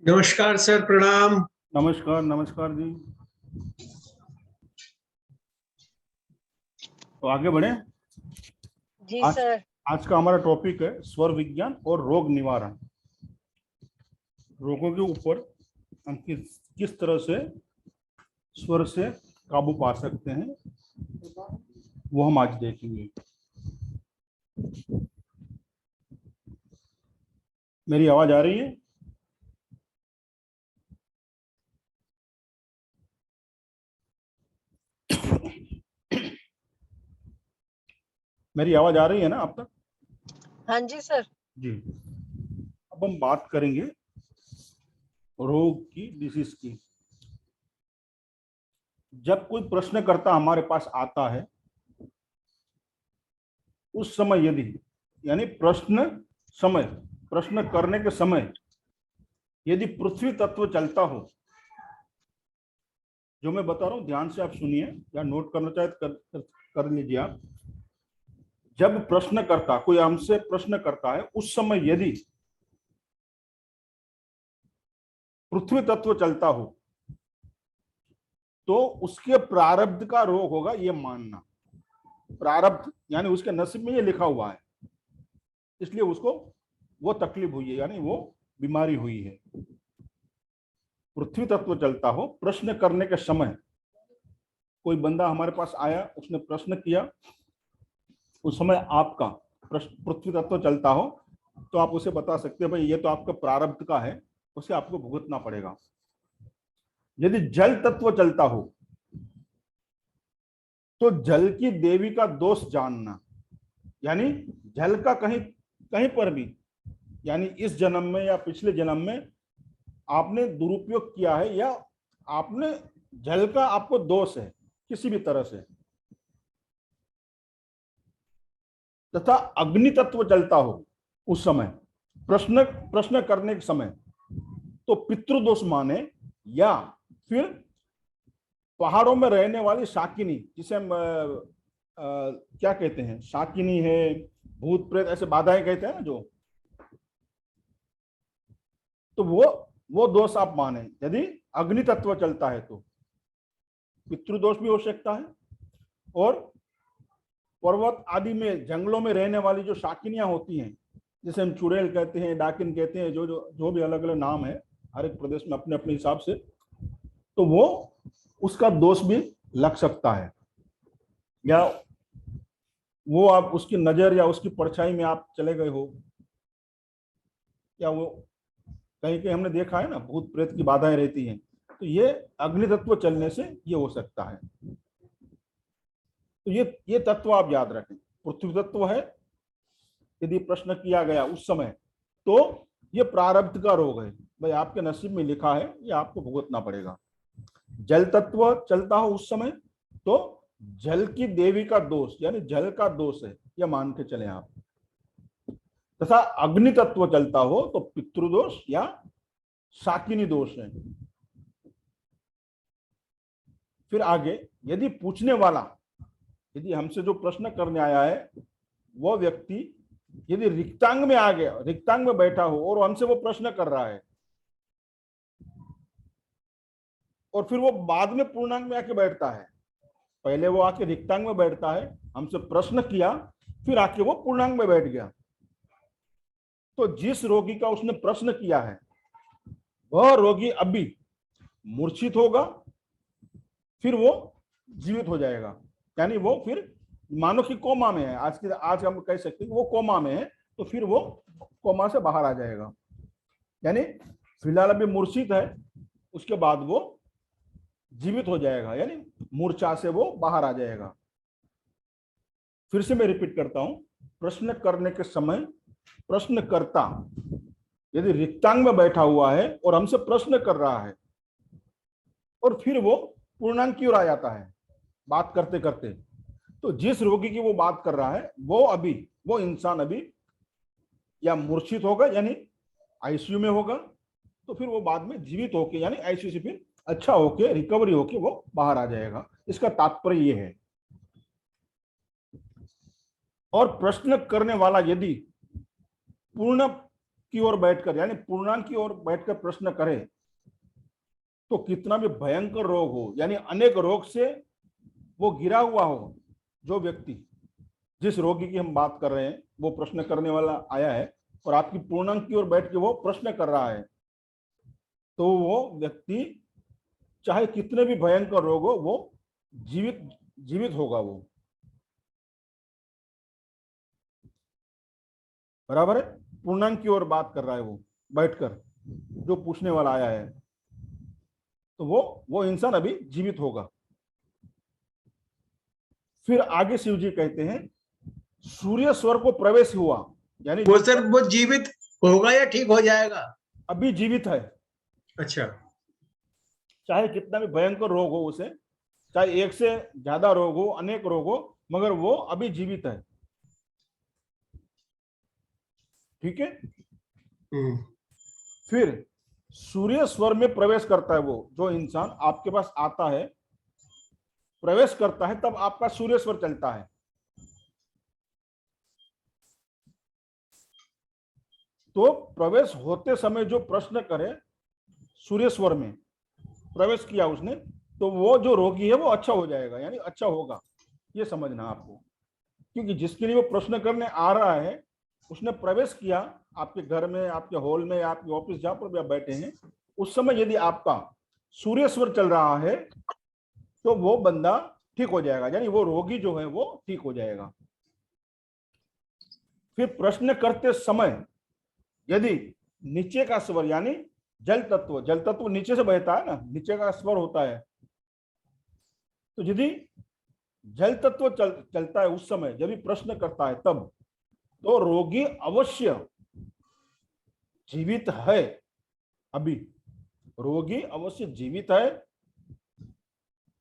नमस्कार सर, प्रणाम। नमस्कार नमस्कार जी। तो आगे बढ़े। जी आज सर। आज का हमारा टॉपिक है स्वर विज्ञान और रोग निवारण। रोगों के ऊपर हम किस तरह से स्वर से काबू पा सकते हैं वो हम आज देखेंगे। मेरी आवाज आ रही है? मेरी आवाज आ रही है ना आप तक? हाँ जी सर। जी। अब हम बात करेंगे रोग की, डिसीज की। जब कोई प्रश्नकर्ता हमारे पास आता है उस समय यदि यानी प्रश्न करने के समय यदि पृथ्वी तत्व चलता हो, जो मैं बता रहा हूं ध्यान से आप सुनिए या नोट करना चाहे कर लीजिए आप। जब प्रश्नकर्ता कोई हमसे प्रश्न करता है उस समय यदि पृथ्वी तत्व चलता हो तो उसके प्रारब्ध का रोग होगा, ये मानना। प्रारब्ध यानी उसके नसीब में ये लिखा हुआ है, इसलिए उसको वो तकलीफ हुई है यानी वो बीमारी हुई है। पृथ्वी तत्व चलता हो, प्रश्न करने के समय कोई बंदा हमारे पास आया, उसने प्रश्न किया, उस समय आपका पृथ्वी तत्व चलता हो तो आप उसे बता सकते हैं भाई ये तो आपका प्रारब्ध का है, उसे आपको भुगतना पड़ेगा। यदि जल तत्व चलता हो तो जल की देवी का दोष जानना, यानी जल का कहीं कहीं पर भी, यानी इस जन्म में या पिछले जन्म में आपने दुरुपयोग किया है या आपने जल का आपको दोष है किसी भी तरह से। तथा अग्नि तत्व चलता हो उस समय प्रश्न करने के समय तो पितृदोष माने, या फिर पहाड़ों में रहने वाली शाकिनी, जिसे हम क्या कहते हैं, शाकिनी है, भूत प्रेत, ऐसे बाधाएं कहते हैं ना जो, तो वो दोष आप माने। यदि अग्नि तत्व चलता है तो पितृदोष भी हो सकता है, और पर्वत आदि में जंगलों में रहने वाली जो शाकिनियां होती हैं, जैसे हम चुड़ैल कहते हैं, डाकिन कहते हैं, जो भी अलग अलग नाम है हर एक प्रदेश में अपने अपने हिसाब से, तो वो उसका दोष भी लग सकता है। या वो आप उसकी नजर या उसकी परछाई में आप चले गए हो, या वो कहीं कहीं हमने देखा है ना भूत प्रेत की बाधाएं रहती हैं, तो ये अग्नि तत्व चलने से ये हो सकता है। तो ये तत्व आप याद रखें। पृथ्वी तत्व है, यदि प्रश्न किया गया उस समय तो ये प्रारब्ध का रोग है, भाई आपके नसीब में लिखा है, ये आपको भुगतना पड़ेगा। जल तत्व चलता हो उस समय तो जल की देवी का दोष यानी जल का दोष है, यह मान के चले आप। तथा अग्नि तत्व चलता हो तो पितृदोष या शाकिनी दोष है। फिर आगे यदि पूछने वाला, यदि हमसे जो प्रश्न करने आया है वो व्यक्ति यदि रिक्तांग में आ गया, रिक्तांग में बैठा हो और हमसे वो प्रश्न कर रहा है, और फिर वो बाद में पूर्णांग में आके बैठता है, पहले वो आके रिक्तांग में बैठता है, हमसे प्रश्न किया, फिर आके वो पूर्णांग में बैठ गया, तो जिस रोगी का उसने प्रश्न किया है वह रोगी अभी मूर्छित होगा, फिर वो जीवित हो जाएगा। यानी वो फिर मानो कि कोमा में है, आज हम कह सकते हैं कि वो कोमा में है, तो फिर वो कोमा से बाहर आ जाएगा। यानी फिलहाल अभी मूर्छित है, उसके बाद वो जीवित हो जाएगा, यानी मूर्छा से वो बाहर आ जाएगा। फिर से मैं रिपीट करता हूं, प्रश्न करने के समय प्रश्नकर्ता यदि रिक्तांग में बैठा हुआ है और हमसे प्रश्न कर रहा है, और फिर वो पूर्णांग की ओर आ जाता है बात करते करते, तो जिस रोगी की वो बात कर रहा है वो इंसान अभी या मूर्छित होगा यानी आईसीयू में होगा, तो फिर वो बाद में जीवित होके यानी आईसीयू से फिर अच्छा होके रिकवरी होके वो बाहर आ जाएगा। इसका तात्पर्य ये है। और प्रश्न करने वाला यदि पूर्ण की ओर बैठकर यानी पूर्णांक की ओर बैठकर प्रश्न करे तो कितना भी भयंकर रोग हो यानी अनेक रोग से वो गिरा हुआ हो, जो व्यक्ति, जिस रोगी की हम बात कर रहे हैं, वो प्रश्न करने वाला आया है और आपकी पूर्णांक की ओर बैठ के वो प्रश्न कर रहा है, तो वो व्यक्ति चाहे कितने भी भयंकर रोग हो वो जीवित होगा। वो बराबर है, पूर्णांक की ओर बात कर रहा है वो बैठकर, जो पूछने वाला आया है, तो वो इंसान अभी जीवित होगा। फिर आगे शिव जी कहते हैं सूर्य स्वर को प्रवेश हुआ यानी वो सर वो जीवित होगा या ठीक हो जाएगा? अभी जीवित है, अच्छा, चाहे कितना भी भयंकर रोग हो उसे, चाहे एक से ज्यादा रोग हो, अनेक रोग हो, मगर वो अभी जीवित है। ठीक है। फिर सूर्य स्वर में प्रवेश करता है वो जो इंसान आपके पास आता है, प्रवेश करता है, तब आपका सूर्य स्वर चलता है। तो प्रवेश होते समय जो प्रश्न करे, सूर्य स्वर में प्रवेश किया उसने, तो वो जो रोगी है वो अच्छा हो जाएगा यानी अच्छा होगा, ये समझना आपको। क्योंकि जिसके लिए वो प्रश्न करने आ रहा है उसने प्रवेश किया आपके घर में, आपके हॉल में, आपके ऑफिस जहां पर भी आप बैठे हैं, उस समय यदि आपका सूर्य स्वर चल रहा है तो वो बंदा ठीक हो जाएगा यानी वो रोगी जो है वो ठीक हो जाएगा। फिर प्रश्न करते समय यदि नीचे का स्वर यानी जल तत्व नीचे से बहता है ना, नीचे का स्वर होता है, तो यदि जल तत्व चलता है उस समय जब भी प्रश्न करता है तब, तो रोगी अवश्य जीवित है। अभी रोगी अवश्य जीवित है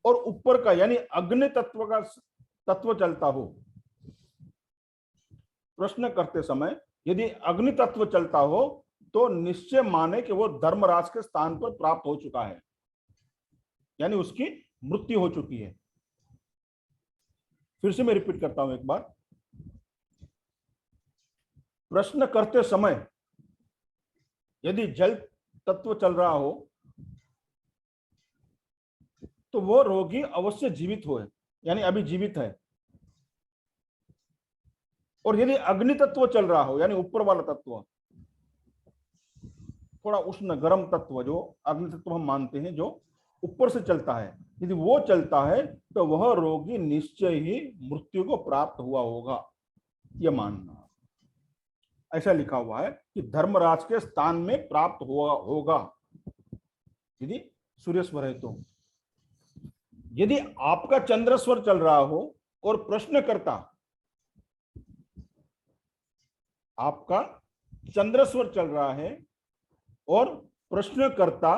और ऊपर का यानी अग्नि तत्व का तत्व चलता हो। प्रश्न करते समय यदि अग्नि तत्व चलता हो तो निश्चय माने कि वो धर्मराज के स्थान पर प्राप्त हो चुका है यानी उसकी मृत्यु हो चुकी है। फिर से मैं रिपीट करता हूं एक बार, प्रश्न करते समय यदि जल तत्व चल रहा हो तो वो रोगी अवश्य जीवित हो यानी अभी जीवित है। और यदि अग्नि तत्व चल रहा हो यानी ऊपर वाला तत्व, थोड़ा उष्ण गर्म तत्व जो अग्नि तत्व हम मानते हैं जो ऊपर से चलता है, यदि वो चलता है तो वह रोगी निश्चय ही मृत्यु को प्राप्त हुआ होगा, यह मानना। ऐसा लिखा हुआ है कि धर्मराज के स्थान में प्राप्त हुआ होगा यदि सूर्य स्वर है तो। यदि आपका चंद्र स्वर चल रहा हो और प्रश्नकर्ता, आपका चंद्र स्वर चल रहा है और प्रश्नकर्ता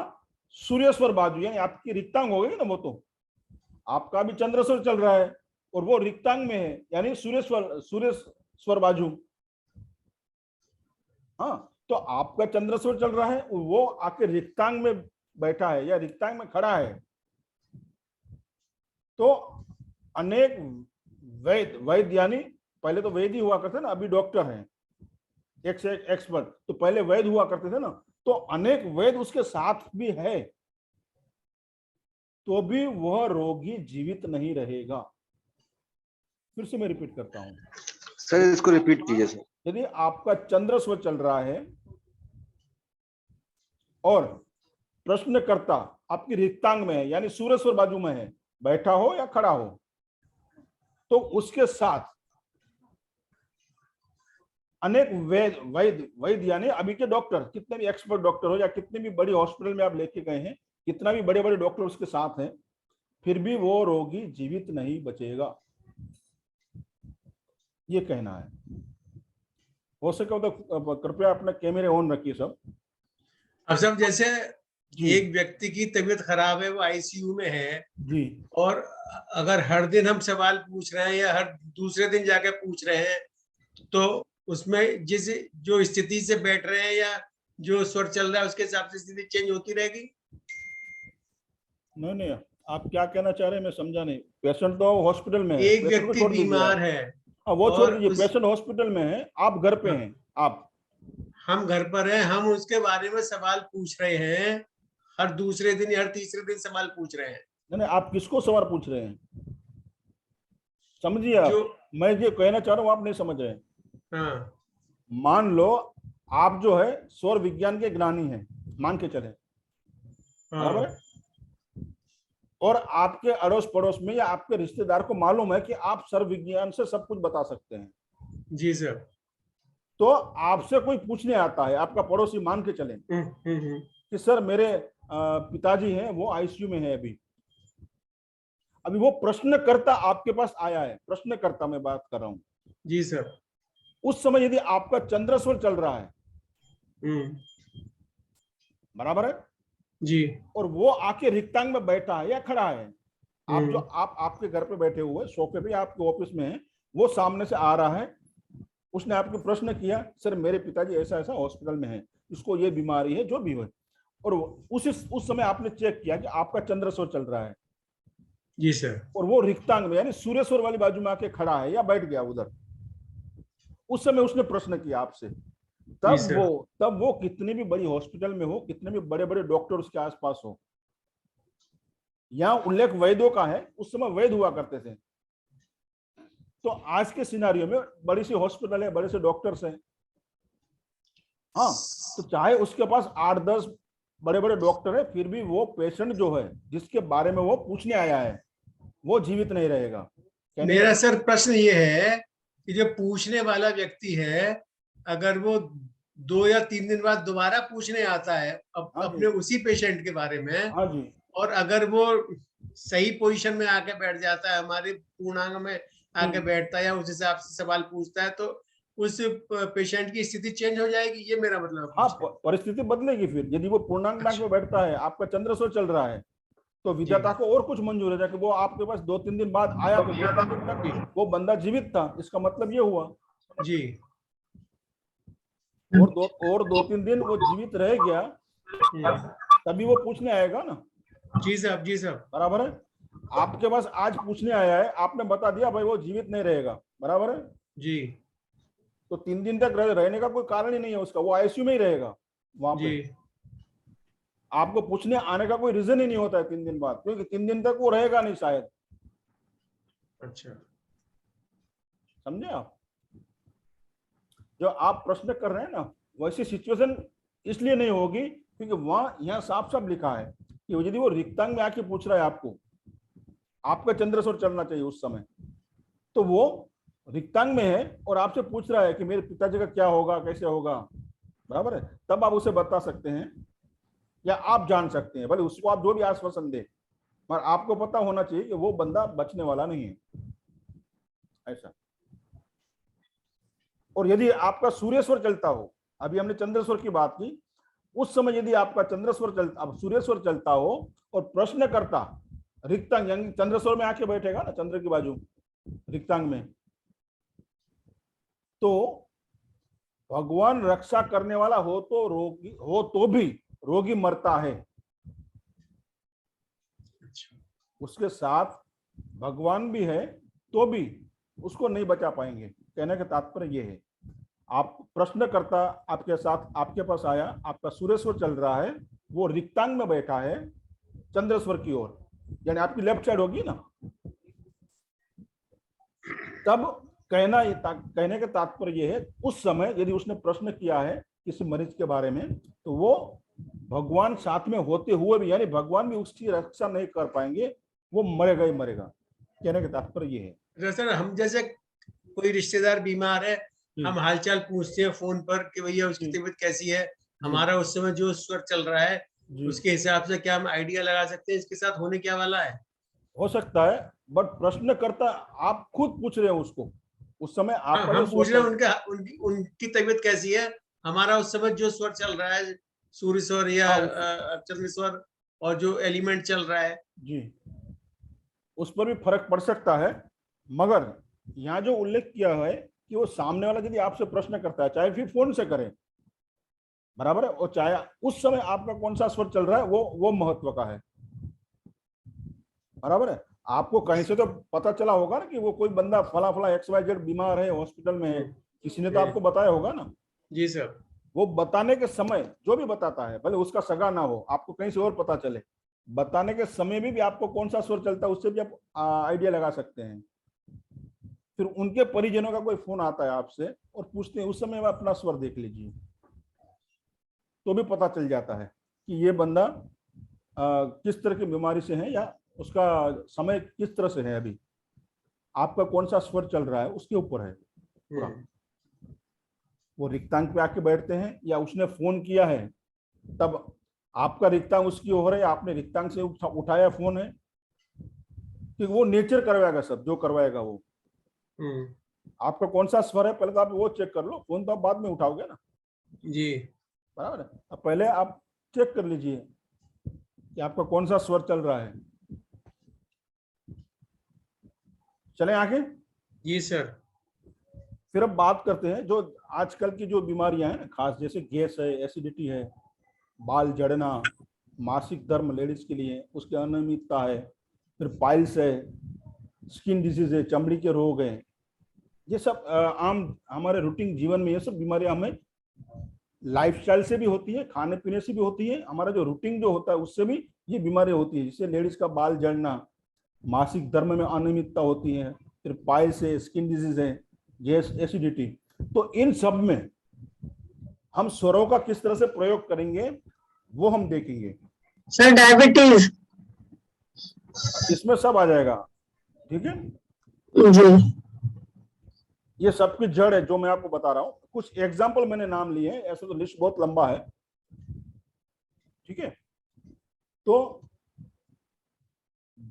सूर्य स्वर बाजू यानी आपकी रिक्तांग हो गई ना, वो तो आपका भी चंद्र स्वर चल रहा है और वो रिक्तांग में है यानी सूर्य स्वर बाजू। हाँ, तो आपका चंद्र स्वर चल रहा है, वो आके रिक्तांग में बैठा है या रिक्तांग में खड़ा है, तो अनेक वैद्य यानी पहले तो वैद्य हुआ करते ना, अभी डॉक्टर हैं, एक से एक एक्सपर्ट, तो पहले वैद्य हुआ करते थे ना, तो अनेक वैद्य उसके साथ भी है तो भी वह रोगी जीवित नहीं रहेगा। फिर से मैं रिपीट करता हूं सर, इसको रिपीट कीजिए सर। यदि आपका चंद्र स्वर चल रहा है और प्रश्नकर्ता आपकी रिक्तांग में है यानी सूर्य स्वर बाजू में है, बैठा हो या खड़ा हो, तो उसके साथ अनेक वैद्य यानी अभी के डॉक्टर, कितने भी एक्सपर्ट डॉक्टर हो या कितने भी बड़ी हॉस्पिटल में आप लेके गए हैं, कितना भी बड़े बड़े डॉक्टर उसके साथ हैं, फिर भी वो रोगी जीवित नहीं बचेगा, ये कहना है। हो सके तो कृपया अपना कैमरे ऑन रखिए सब। अब सब जैसे एक व्यक्ति की तबीयत खराब है, वो आईसीयू में है जी, और अगर हर दिन हम सवाल पूछ रहे हैं या हर दूसरे दिन जाके पूछ रहे हैं, तो उसमें जो स्थिति से बैठ रहे हैं या जो स्वर चल रहा है उसके हिसाब से स्थिति चेंज होती रहेगी। नहीं, आप क्या कहना चाह रहे हैं मैं समझा नहीं। पेशेंट तो हॉस्पिटल में है, एक व्यक्ति बीमार है, वो छोड़ दीजिए, पेशेंट हॉस्पिटल में है, आप घर पे हैं, आप हम घर पर हैं, हम उसके बारे में सवाल पूछ रहे हैं, हर दूसरे दिन या हर तीसरे दिन सवाल पूछ रहे हैं। नहीं नहीं, आप किसको सवाल पूछ रहे हैं? समझिए आप, जो मैं ये कहना चाह रहा हूँ, आप नहीं समझ रहे हैं। हाँ मान लो आप जो है सौर विज्ञान के ज्ञानी हैं, मान के चले, बराबर हाँ है? और आपके अड़ोस पड़ोस में या आपके रिश्तेदार को मालूम है कि आप सौर विज्ञान से सब कुछ बता सकते हैं, जी सर। तो आपसे कोई पूछने आता है, आपका पड़ोसी मान के चले हम्म। कि सर मेरे पिताजी हैं, वो आईसीयू में है अभी वो प्रश्नकर्ता आपके पास आया है, प्रश्नकर्ता मैं बात कर रहा हूं। जी सर। उस समय यदि आपका चंद्रस्वर चल रहा है, हम्म। बराबर है, जी। और वो आके रिक्तांग में बैठा है या खड़ा है, आप जो हम्म। आप आपके घर पे बैठे हुए सोफे पे, आपके ऑफिस में है, वो सामने से आ रहा है, उसने आपको प्रश्न किया, सर मेरे पिताजी ऐसा ऐसा हॉस्पिटल में है, इसको ये बीमारी है, जो भी हो, और उस समय आपने चेक किया कि आपका चंद्रस्वर चल रहा है, जी सर। और वो रिक्तांग में यानी सूर्यस्वर वाली बाजू में आके खड़ा है या बैठ गया उधर, उस समय उसने प्रश्न किया आपसे, जी सर। तब वो कितनी भी बड़ी हॉस्पिटल में हो, कितने भी बड़े बड़े डॉक्टर उसके आसपास हो, यहाँ उल्लेख वैद्यों का है, उस समय वैद्य हुआ करते थे, तो आज के सिनारियो में बड़ी सी हॉस्पिटल है, बड़े से डॉक्टर्स हैं, हाँ, तो चाहे उसके पास 8-10 बड़े बड़े डॉक्टर है, फिर भी वो पेशेंट जो है जिसके बारे में वो पूछने आया है, वो जीवित नहीं रहेगा। मेरा सर प्रश्न ये है कि जो पूछने वाला व्यक्ति है, अगर वो 2 या 3 दिन बाद दोबारा पूछने आता है अपने उसी पेशेंट के बारे में, हाँ जी, और अगर वो सही पोजीशन में आके बैठ जाता है, हमारे पूर्णांग में आके बैठता है या उस हिसाब से सवाल पूछता है, तो उस पेशेंट की स्थिति चेंज हो जाएगी, ये मेरा मतलब है। हाँ, परिस्थिति बदलेगी फिर, यदि वो पूर्णांक नाक में बैठता है, आपका चंद्रस्वर चल रहा है, तो विधाता को और कुछ मंजूर है कि वो आपके पास 2-3 दिन बाद आया, तो 2-3 दिन तक वो बंदा जीवित था, इसका मतलब ये हुआ जी। और 2-3 दिन वो जीवित रह गया, तभी वो पूछने आएगा ना। जी साहब, जी साहब। बराबर है, आपके पास आज पूछने आया है, आपने बता दिया भाई वो जीवित नहीं रहेगा, बराबर है जी। तो 3 दिन तक रहने का कोई कारण ही नहीं है उसका, वो आईसीयू में ही रहेगा वहां पे, आपको पूछने आने का कोई रीजन ही नहीं होता है 3 दिन बाद, क्योंकि 3 दिन तक वो रहेगा नहीं शायद। अच्छा, समझे आप? जो आप प्रश्न कर रहे हैं ना, वैसी सिचुएशन इसलिए नहीं होगी क्योंकि वहां यहाँ साफ साफ लिखा है कि यदि वो रिक्तांग में आके पूछ रहा है आपको, आपका चंद्रस्वर चलना चाहिए उस समय, तो वो रिक्तांग में है और आपसे पूछ रहा है कि मेरे पिताजी का क्या होगा, कैसे होगा, बराबर है, तब आप उसे बता सकते हैं या आप जान सकते हैं, भले उसको आप जो भी आश्वासन दे, मगर आपको पता होना चाहिए कि वो बंदा बचने वाला नहीं है, ऐसा। और यदि आपका सूर्यस्वर चलता हो, अभी हमने चंद्रस्वर की बात की, उस समय यदि आपका चंद्रस्वर चलता, अब सूर्यस्वर चलता हो और प्रश्न करता रिक्तांग, यानी चंद्रस्वर में आके बैठेगा ना, चंद्र की बाजू रिक्तांग में, तो भगवान रक्षा करने वाला हो तो रोगी हो तो भी रोगी मरता है, उसके साथ भगवान भी है तो भी उसको नहीं बचा पाएंगे। कहने का तात्पर्य यह है, आप प्रश्न करता आपके साथ आपके पास आया, आपका सूर्यस्वर चल रहा है, वो रिक्तांग में बैठा है चंद्रस्वर की ओर, यानी आपकी लेफ्ट साइड होगी ना, तब कहने का तात्पर्य यह है, उस समय यदि उसने प्रश्न किया है किसी मरीज के बारे में, तो वो भगवान साथ में होते हुए भी, यानी भगवान भी उसकी रक्षा नहीं कर पाएंगे, वो मरेगा ही मरेगा। कहने का तात्पर्य ये है। सर हम जैसे कोई रिश्तेदार बीमार है, हम हालचाल पूछते हैं फोन पर कि भैया उसकी तबीयत कैसी है, हमारा उस समय जो स्वर चल रहा है उसके हिसाब से क्या हम आइडिया लगा सकते हैं इसके साथ होने क्या वाला है? हो सकता है, बट प्रश्न करता आप खुद पूछ रहे हो उसको, उस समय आप हम पूछ रहे हैं उनकी तबीयत कैसी है, हमारा उस समय जो स्वर चल रहा है, सूर्य स्वर या चंद्र स्वर, और जो एलिमेंट चल रहा है जी, उस पर भी फर्क पड़ सकता है, मगर यहाँ जो उल्लेख किया है कि वो सामने वाला यदि आपसे प्रश्न करता है, चाहे फिर फोन से करे, बराबर है, और चाहे उस समय आपका कौन सा स्वर चल रहा है, वो महत्व का है, बराबर है। आपको कहीं से तो पता चला होगा ना कि वो कोई बंदा फला XYZ बीमार है, हॉस्पिटल में है, किसी ने तो आपको बताया होगा ना। जी सर। वो बताने के समय जो भी बताता है, भले उसका सगा ना हो, आपको कहीं से और पता चले, बताने के समय भी आपको कौन सा स्वर चलता है उससे भी आप आइडिया लगा सकते हैं। फिर उनके परिजनों का कोई फोन आता है आपसे और पूछते हैं, उस समय में अपना स्वर देख लीजिए, तो भी पता चल जाता है कि ये बंदा किस तरह की बीमारी से है, या उसका समय किस तरह से है, अभी आपका कौन सा स्वर चल रहा है उसके ऊपर है पूरा। वो रिक्तांक पे आके बैठते हैं, या उसने फोन किया है तब आपका रिक्तांक उसकी ओर है, आपने रिक्तांक से उठाया फोन है, कि वो नेचर करवाएगा सब जो करवाएगा वो। आपका कौन सा स्वर है पहले तो आप वो चेक कर लो, फोन तो आप बाद में उठाओगे ना जी, बराबर है। अब पहले आप चेक कर लीजिए कि आपका कौन सा स्वर चल रहा है। चलें आगे। जी सर। फिर अब बात करते हैं जो आजकल की जो बीमारियां हैं खास, जैसे गैस है, एसिडिटी है, बाल झड़ना, मासिक धर्म लेडीज के लिए, उसकी अनियमितता है, फिर पाइल्स है, स्किन डिजीज है, चमड़ी के रोग है, ये सब आम हमारे रूटीन जीवन में ये सब बीमारियां हमें लाइफस्टाइल से भी होती है, खाने पीने से भी होती है, हमारा जो रूटीन जो होता है उससे भी ये बीमारियां होती है, जिससे लेडीज का बाल झड़ना, मासिक धर्म में अनियमितता होती है, फिर पाइल्स है, स्किन डिजीज है, गैस, एसिडिटी। तो इन सब में हम स्वरों का किस तरह से प्रयोग करेंगे वो हम देखेंगे। Sir diabetes. इसमें सब आ जाएगा, ठीक है जी। ये सबकी जड़ है जो मैं आपको बता रहा हूं। कुछ एग्जाम्पल मैंने नाम लिए हैं, ऐसे तो लिस्ट बहुत लंबा है, ठीक है। तो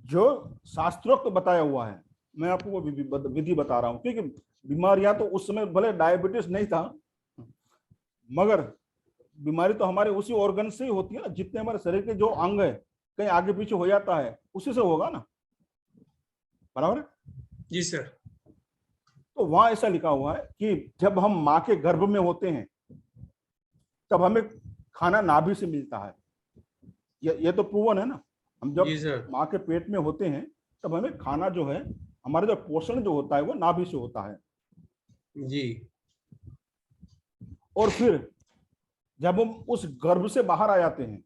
जो शास्त्रोक्त बताया हुआ है मैं आपको वो विधि बता रहा हूं, क्योंकि बीमारियां तो उस समय भले डायबिटीज नहीं था, मगर बीमारी तो हमारे उसी ऑर्गन से ही होती है ना, जितने हमारे शरीर के जो अंग है कहीं आगे पीछे हो जाता है उसी से होगा ना, बराबर है। जी सर। तो वहां ऐसा लिखा हुआ है कि जब हम माँ के गर्भ में होते हैं तब हमें खाना नाभि से मिलता है, ये तो प्रूवन है ना। हम जी जब सर। माँ के पेट में होते हैं तब हमें खाना जो है, हमारा जो पोषण जो होता है वो नाभि से होता है। जी। और फिर जब हम उस गर्भ से बाहर आ जाते हैं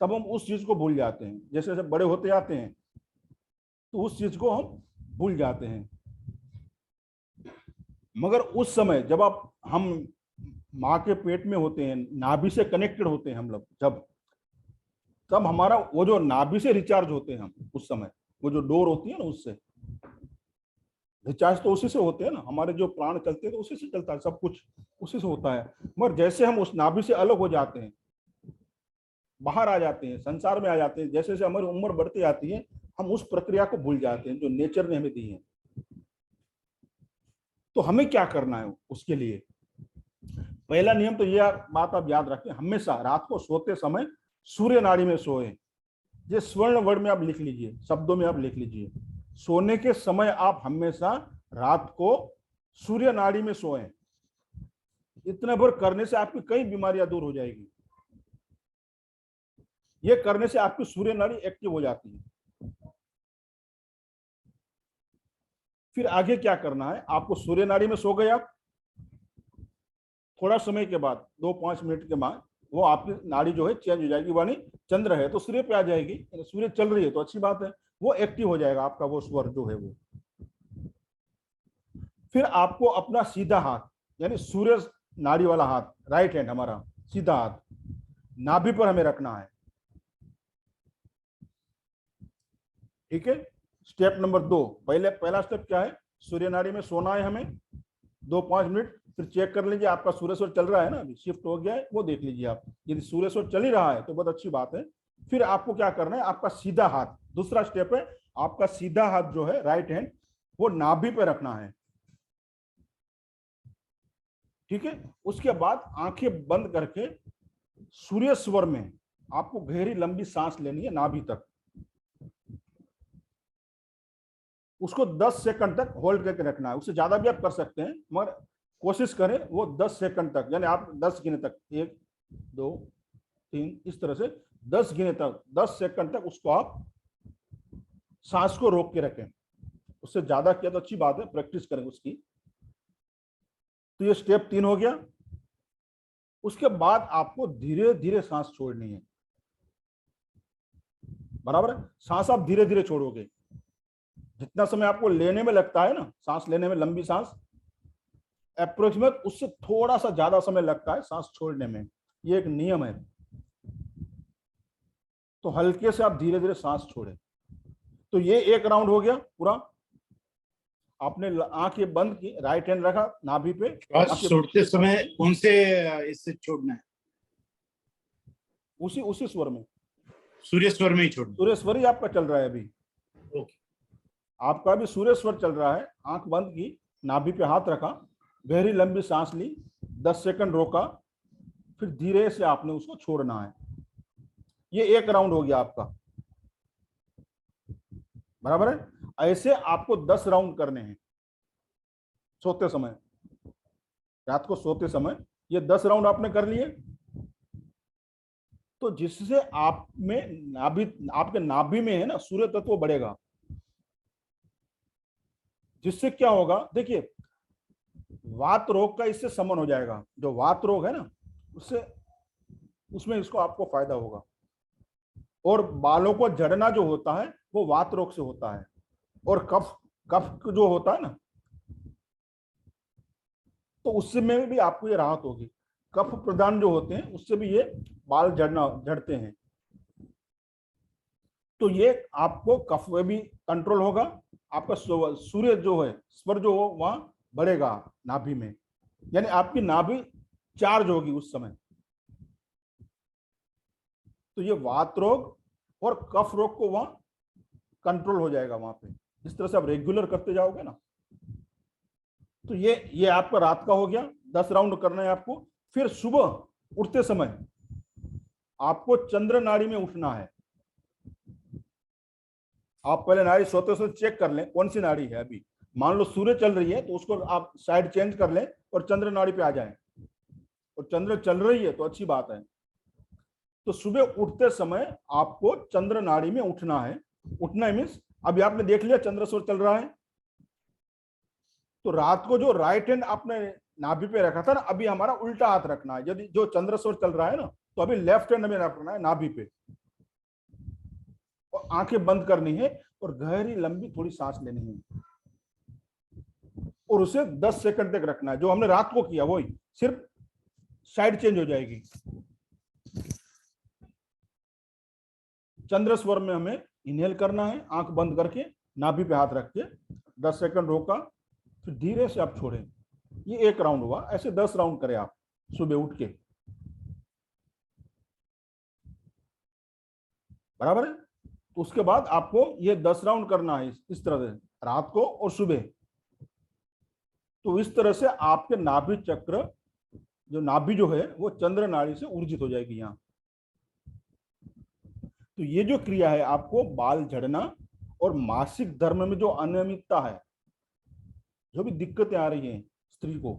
तब हम उस चीज को भूल जाते हैं, जैसे जैसे बड़े होते जाते हैं तो उस चीज को हम भूल जाते हैं। मगर उस समय जब हम माँ के पेट में होते हैं, नाभि से कनेक्टेड होते हैं हम लोग, जब तब हमारा वो जो नाभि से रिचार्ज होते हैं हम उस समय, वो जो डोर होती है ना उससे रिचार्ज तो उसी से होते हैं ना, हमारे जो प्राण चलते हैं तो उसी से चलता है, सब कुछ उसी से होता है। मगर जैसे हम उस नाभि से अलग हो जाते हैं, बाहर आ जाते हैं, संसार में आ जाते हैं, जैसे जैसे हमारी उम्र बढ़ती जाती है हम उस प्रक्रिया को भूल जाते हैं जो नेचर ने हमें दी है। तो हमें क्या करना है उसके लिए? पहला नियम तो यह बात आप याद रखें, हमेशा रात को सोते समय सूर्य नाड़ी में सोए। ये स्वर्ण वर्ड में आप लिख लीजिए, शब्दों में आप लिख लीजिए, सोने के समय आप हमेशा रात को सूर्य नाड़ी में सोएं। इतना भर करने से आपकी कई बीमारियां दूर हो जाएगी। ये करने से आपकी सूर्य नाड़ी एक्टिव हो जाती है। फिर आगे क्या करना है, आपको सूर्य नाड़ी में सो गए आप, थोड़ा समय के बाद 2-5 मिनट के बाद वो आपकी नाड़ी जो है चेंज हो जाएगी, वानी चंद्र है तो सूर्य पे आ जाएगी, सूर्य चल रही है तो अच्छी बात है, वो एक्टिव हो जाएगा आपका वो स्वर जो है वो। फिर आपको अपना सीधा हाथ, यानी सूर्य नाड़ी वाला हाथ, राइट हैंड हमारा सीधा हाथ नाभि पर हमें रखना है, ठीक है। स्टेप नंबर 2, पहला स्टेप क्या है, सूर्य नाड़ी में सोना है हमें 2-5 मिनट, फिर चेक कर लीजिए आपका सूर्य स्वर चल रहा है ना, अभी शिफ्ट हो गया है वो देख लीजिए आप, यदि सूर्य स्वर चल ही रहा है तो बहुत अच्छी बात है। फिर आपको क्या करना है, आपका सीधा हाथ, दूसरा स्टेप है, आपका सीधा हाथ जो है राइट हैंड वो नाभि पे रखना है, ठीक है। उसके बाद आंखें बंद करके सूर्य स्वर में आपको गहरी लंबी सांस लेनी है नाभि तक, उसको 10 सेकंड तक होल्ड करके रखना है। उससे ज्यादा भी आप कर सकते हैं मगर कोशिश करें वो 10 सेकंड तक, यानी आप 10 गिने तक, 1 2 3 इस तरह से 10 गिने तक, 10 सेकंड तक उसको आप सांस को रोक के रखें। उससे ज्यादा किया तो अच्छी बात है, प्रैक्टिस करें उसकी। तो ये स्टेप 3 हो गया। उसके बाद आपको धीरे धीरे सांस छोड़नी है। बराबर है, सांस आप धीरे धीरे छोड़ोगे। जितना समय आपको लेने में लगता है ना, सांस लेने में, लंबी सांस, अप्रोक्सीमेट उससे थोड़ा सा ज्यादा समय लगता है सांस छोड़ने में। ये एक नियम है। तो हल्के से आप धीरे धीरे सांस छोड़े। तो ये एक राउंड हो गया पूरा। आपने आंखें बंद की, राइट हैंड रखा नाभि पे। श्वास छोड़ते समय कौन से इससे छोड़ना है? उसी स्वर में, सूर्य स्वर में ही छोड़ना? सूर्य स्वर ही आपका चल रहा है अभी। ओके। आपका भी सूर्य स्वर चल रहा है। आंख बंद की, नाभि पे हाथ रखा, गहरी लंबी सांस ली, 10 सेकंड रोका, फिर धीरे से आपने उसको छोड़ना है। ये एक राउंड हो गया आपका। बराबर है। ऐसे आपको 10 राउंड करने हैं सोते समय, रात को सोते समय। ये 10 राउंड आपने कर लिए, तो जिससे आप में नाभि, आपके नाभि में है ना, सूर्य तत्व बढ़ेगा। जिससे क्या होगा, देखिए, वात रोग का इससे शमन हो जाएगा। जो वात रोग है ना, उससे, उसमें इसको आपको फायदा होगा। और बालों को झड़ना जो होता है वो वात रोग से होता है। और कफ जो होता है ना, तो उससे में भी आपको ये राहत होगी। कफ प्रदान जो होते हैं उससे भी ये बाल झड़ते हैं। तो ये आपको कफ में भी कंट्रोल होगा। आपका सूर्य जो है, स्वर जो हो वहां बढ़ेगा नाभि में, यानी आपकी नाभि चार्ज होगी उस समय। तो ये वात रोग और कफ रोग को वहां कंट्रोल हो जाएगा वहां पे। इस तरह से आप रेगुलर करते जाओगे ना। तो ये आपका रात का हो गया। 10 राउंड करना है आपको। फिर सुबह उठते समय आपको चंद्र नाड़ी में उठना है। आप पहले नाड़ी सोते सोते चेक कर लें कौन सी नाड़ी है। अभी मान लो सूर्य चल रही है तो उसको आप साइड चेंज कर लें और चंद्र नाड़ी पे आ जाएं। और चंद्र चल रही है तो अच्छी बात है। तो सुबह उठते समय आपको चंद्र नाड़ी में उठना है। उठना है मीन्स, अभी आपने देख लिया चंद्र स्वर चल रहा है, तो रात को जो राइट हैंड आपने नाभि पे रखा था ना, अभी हमारा उल्टा हाथ रखना है। यदि जो चंद्र स्वर चल रहा है ना, तो अभी लेफ्ट हैंड में रखना है नाभि पे, और आंखें बंद करनी है और गहरी लंबी थोड़ी सांस लेनी है। और उसे 10 सेकंड तक रखना है। जो हमने रात को किया वही, सिर्फ साइड चेंज हो जाएगी। चंद्र स्वर में हमें इनहेल करना है, आंख बंद करके, नाभि पे हाथ रख के, 10 सेकंड रोका, फिर धीरे से आप छोड़ें। ये एक राउंड हुआ। ऐसे 10 राउंड करें आप सुबह उठ के। बराबर है। तो उसके बाद आपको ये 10 राउंड करना है इस तरह से, रात को और सुबह। तो इस तरह से आपके नाभि चक्र, जो नाभि जो है वो चंद्र नाड़ी से ऊर्जित हो जाएगी यहाँ। तो ये जो क्रिया है, आपको बाल झड़ना और मासिक धर्म में जो अनियमितता है, जो भी दिक्कतें आ रही हैं स्त्री को,